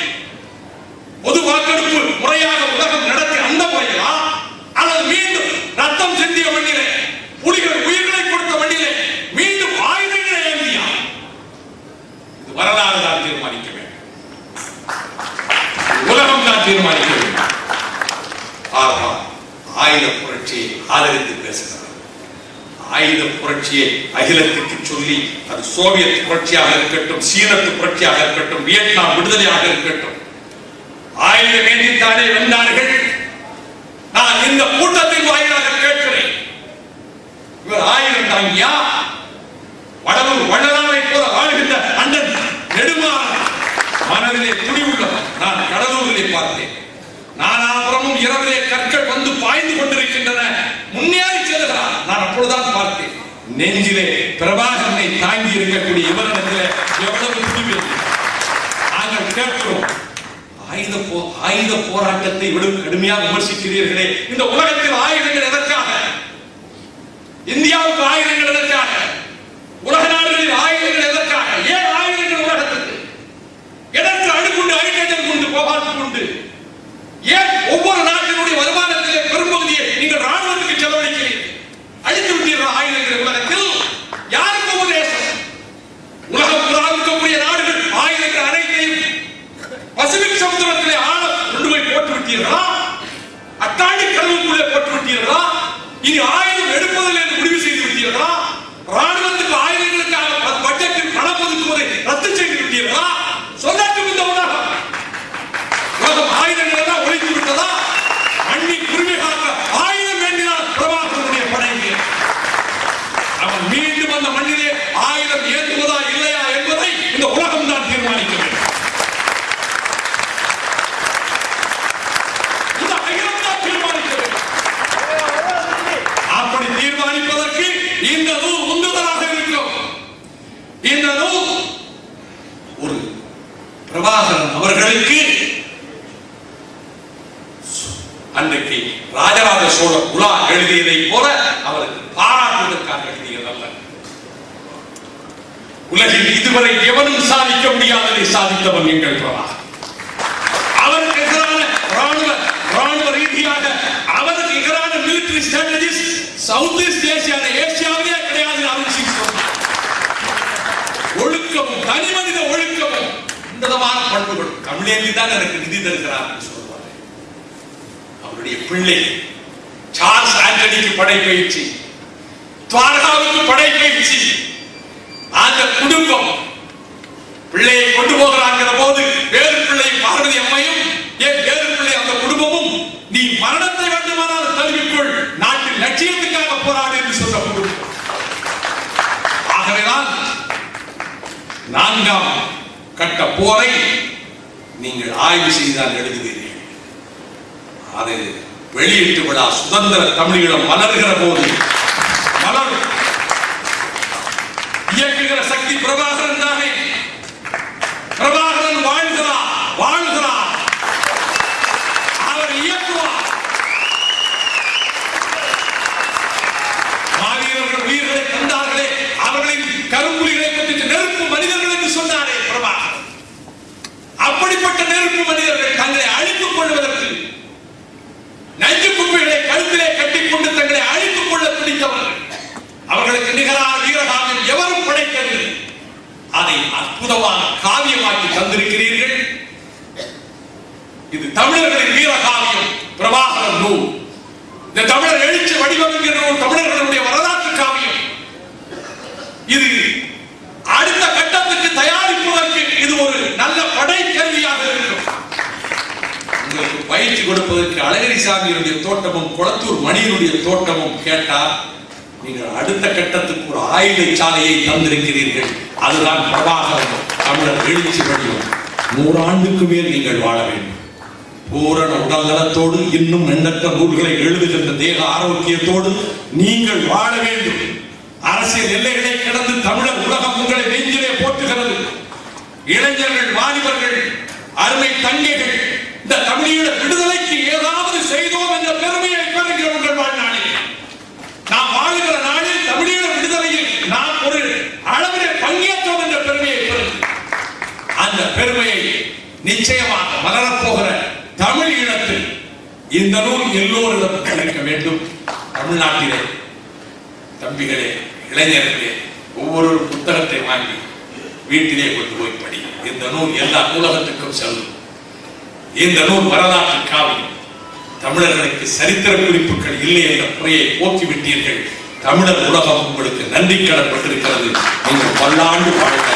பொது வாக்கெடுப்பு முறையாக உலகம் நடத்தி அந்த முறையிலா, அல்லது மீண்டும் ரத்தம் சிந்திய மண்ணிலே, புலிகள் உயிர்களை கொடுத்த மண்ணிலே மீண்டும் ஆயுதங்களை ஏந்தியா? இது வரலாறு தான் தீர்மானிக்க வேண்டும், உலகம் தான் தீர்மானிக்க வேண்டும். ஆகா, ஆயுத புரட்சியை ஆதரித்து பேசுகிறார். ஆயுத புரட்சியை அகிலத்துக்கு சொல்லி, அது சோவியத் புரட்சியாக இருக்கட்டும், சீனத்து புரட்சியாக இருக்கட்டும், வியட்நாம் விடுதலையாக இருக்கட்டும், ஆயுதம் ஏந்தித்தானே வென்றார்கள். நான் இந்த கூட்டத்தின் வாயிலாக கேட்கிறேன், இவர் ஆயுதம் தாங்கியா? வடலூர் வள்ளலாரை போல வாழ்கின்ற அண்ணன் நெடுமாறன் மனதிலே துணிவுள்ளவர். நான் கடலூரிலே பார்த்தேன். நானாபுரமும் இரவிலே கற்கள் வந்து பாய்ந்து கொண்டிருக்கின்றன, முன்னேறி செல்கிறார். நான் அப்பொழுதுதான் பார்த்தேன், நெஞ்சிலே பிரபாகரனை தாங்கி இருக்கக்கூடிய இவரிடத்திலே எவ்வளவு துணிவு. நாங்கள் கேட்கிறோம், ஆயுத போராட்டத்தை விடும் கடுமையாக விமர்சிக்கிறீர்களே, இந்த உலகத்தில் ஆயுதங்கள் எதற்காக? இந்தியாவுக்கு ஆயுதங்கள் எதற்காக? உலக நாடுகளில் ஆயுதங்கள் எதற்காக? ஏன் ஆயுதங்கள் உலகத்துக்கு? எதற்கு அணுகுண்டு, ஹைட்ரஜன் குண்டு, கோபால்ட் குண்டு? ஏன் ஒவ்வொரு நாட்டினுடைய வருமானத்திலே பெரும்பகுதியை நீங்கள் ராணுவத்துக்கு செலவழிக்கிறீர்கள்? அழித்து விட்டீர்கள் ஆயுதங்கள் உலகத்தில். யாருக்கு உபதேசம்? உலகம் இருக்கக்கூடிய நாடுகள் ஆயுதங்கள் அனைத்தையும் பசிபிக் சமுத்திரத்திலே ஆழ கொண்டு போய் போட்டு விட்டீர்களா? அட்டாண்டிக் கடலுக்குள்ளே போட்டு விட்டீர்களா? இனி ஆயுதம் எடுப்பதில் என்று முடிவு செய்து விட்டீர்களா? ராணுவத்துக்கு ஆயுதங்களுக்காக பட்ஜெட்டில் பணம் ஒதுக்குவதை ரத்து செய்து விட்டீர்களா? சொல்லட்டும் இந்த உலகம். உலகம் ஆயுதங்கள் எல்லாம் ஒழித்து விட்டதா? மண்ணின் உரிமை காக்க ஆயுதம் வேண்டினால் பிரபாகரனுடைய படைக்கு அவன் மீண்டும் அந்த மண்ணிலே ஆயுதம் ஏற்றுவதா இல்லையா என்பதை இந்த உலகம் தான் தீர்மானிக்க வேண்டும். இந்த அகிலம் தான் தீர்மானிக்க வேண்டும். அப்படி தீர்மானிப்பதற்கு இந்த நூல் உந்துதலாக இருக்கும். இந்த நூல் ஒரு பிரபாகரன் அவர்களுக்கு அன்றைக்கு ராஜராஜ சோழர் உலா எழுதியதை போல அவருக்கு பாராட்டுவதற்காக எழுதியதல்ல. உலகில் இதுவரை எவனும் சாதிக்க முடியாததை சாதித்தவன் எங்கள் பிரபாகரன். அவருக்கு எதிரான ராணுவ ரீதியாக அவருக்கு எதிரான மிலிட்டரி ஸ்ட்ராட்டஜிஸ் சவுத் ஈஸ்ட் ஏசியாவிலே கிடையாது. ஒழுக்கமும் தனி மனித ஒழுக்கமும் உன்னதமான பண்புகள். தமிழேந்தி தான் எனக்கு நிதி தருகிறார் என்று சொல்வார். அவருடைய பிள்ளை சார்ல்ஸ் ஆண்டனிக்கு படைப்பயிற்சி, துவாரகாவுக்கு படைப்பயிற்சி. அந்த குடும்பம் பிள்ளையை கொண்டு போகிறாங்கிற போது வேறு பிள்ளை பார்வதி அம்மையும் ஏன் வேறு பிள்ளை அந்த குடும்பமும் நீ மரணத்தை வேண்டுமானால் தழுவிக்கொள், நாட்டின் லட்சியத்துக்காக போராடு என்று சொல்ல குடும்பம். ஆகவேதான் 4ஆம் கட்ட போரை நீங்கள் ஆய்வு செய்தால் எழுதுவீர்கள். அது வெளியீட்டு விழா சுதந்திர தமிழீழம் மலர்கிற போது மலரும். இயக்குகிற சக்தி பிரபாகரன் தானே. பிரபாகரன் வாழ்கிறார், வாழ்கிறார், அவர் இயக்குவார். மாவீரர்கள் உயிர்களை தந்தார்களே, அவர்களின் கரும்புலிகளை பற்றி நெருப்பு மனிதர்கள் என்று சொன்னாரே பிரபாகரன். அப்படிப்பட்ட நெருப்பு மனிதர்கள் தங்களை அழித்துக் கொள்வதற்கு நஞ்சு குப்பைகளை கழுத்திலே கட்டிக்கொண்டு தங்களை அழித்துக் கொள்ள துடித்தவர்கள். அவர்களுக்கு நிகரான வீரகாவியம் எவரும் படைக்கவில்லை. அதை அற்புதமான காவியமாக்கி தந்திருக்கிறீர்கள். இது தமிழர்களின் வீரகாவியம் பிரபாகரன் நூல். இந்த தமிழர் எழுச்சி வடிவம் என்கிற ஒரு தமிழர்களுடைய வரலாற்று காவியம். இது அடுத்த கட்டத்துக்கு தயாரிப்பதற்கு இது ஒரு நல்ல படை கருவியாக இருக்கும். உங்களுக்கு பயிற்சி கொடுப்பதற்கு அழகிரிசாமியுடைய தோட்டமும் குளத்தூர் மணியினுடைய தோட்டமும் கேட்டால் நீங்கள் அடுத்த கட்டத்துக்கு ஒரு ஆயுத சாலையை தந்திருக்கிறீர்கள். அதுதான் பிரபாகரன் தமிழர் எழுச்சி வடிவம். 100 ஆண்டுக்கு மேல் நீங்கள் வாழ வேண்டும். பூரண உடல்நலத்தோடு இன்னும் எண்ணற்ற நூல்களை எழுதுகின்ற தேக ஆரோக்கியத்தோடு நீங்கள் வாழ வேண்டும். அரசியல் எல்லைகளை கடந்து தமிழர் உலகம் உங்களை நெஞ்சிலே போற்றுகிறது. இளைஞர்கள், வாலிபர்கள், அருமை தங்கைகள், இந்த தமிழீழ விடுதலைக்கு ஏதாவது செய்தோம் என்ற பெருமையை பெறுகிற உங்கள் வாழ்நாளில், நாம் வாழுகிற நாளில் தமிழீழ விடுதலையில் நாம் ஒரு அளவிலே பங்கேற்றோம் என்ற பெருமையை பெறுகிறோம். அந்த பெருமையை நிச்சயமாக மலரப்போகிற தமிழ் ஈழத்தில் இந்த நூல் எல்லோரிடம் கிடைக்க வேண்டும். தமிழ்நாட்டிலே தம்பிகளே, இளைஞர்களே, ஒவ்வொரு புத்தகத்தை வாங்கி வீட்டிலே கொண்டு போய் படி. இந்த நூல் எல்லா நூலகத்துக்கும் செல்லும். இந்த நூல் வரலாற்று காவியம். தமிழர்களுக்கு சரித்திர குறிப்புகள் இல்லை என்ற குறையை போக்கிவிட்டீர்கள். தமிழர் உலகம் உங்களுக்கு நன்றி கடன்பட்டிருக்கிறது. நீங்கள் பல்லாண்டு வாழ்க்கை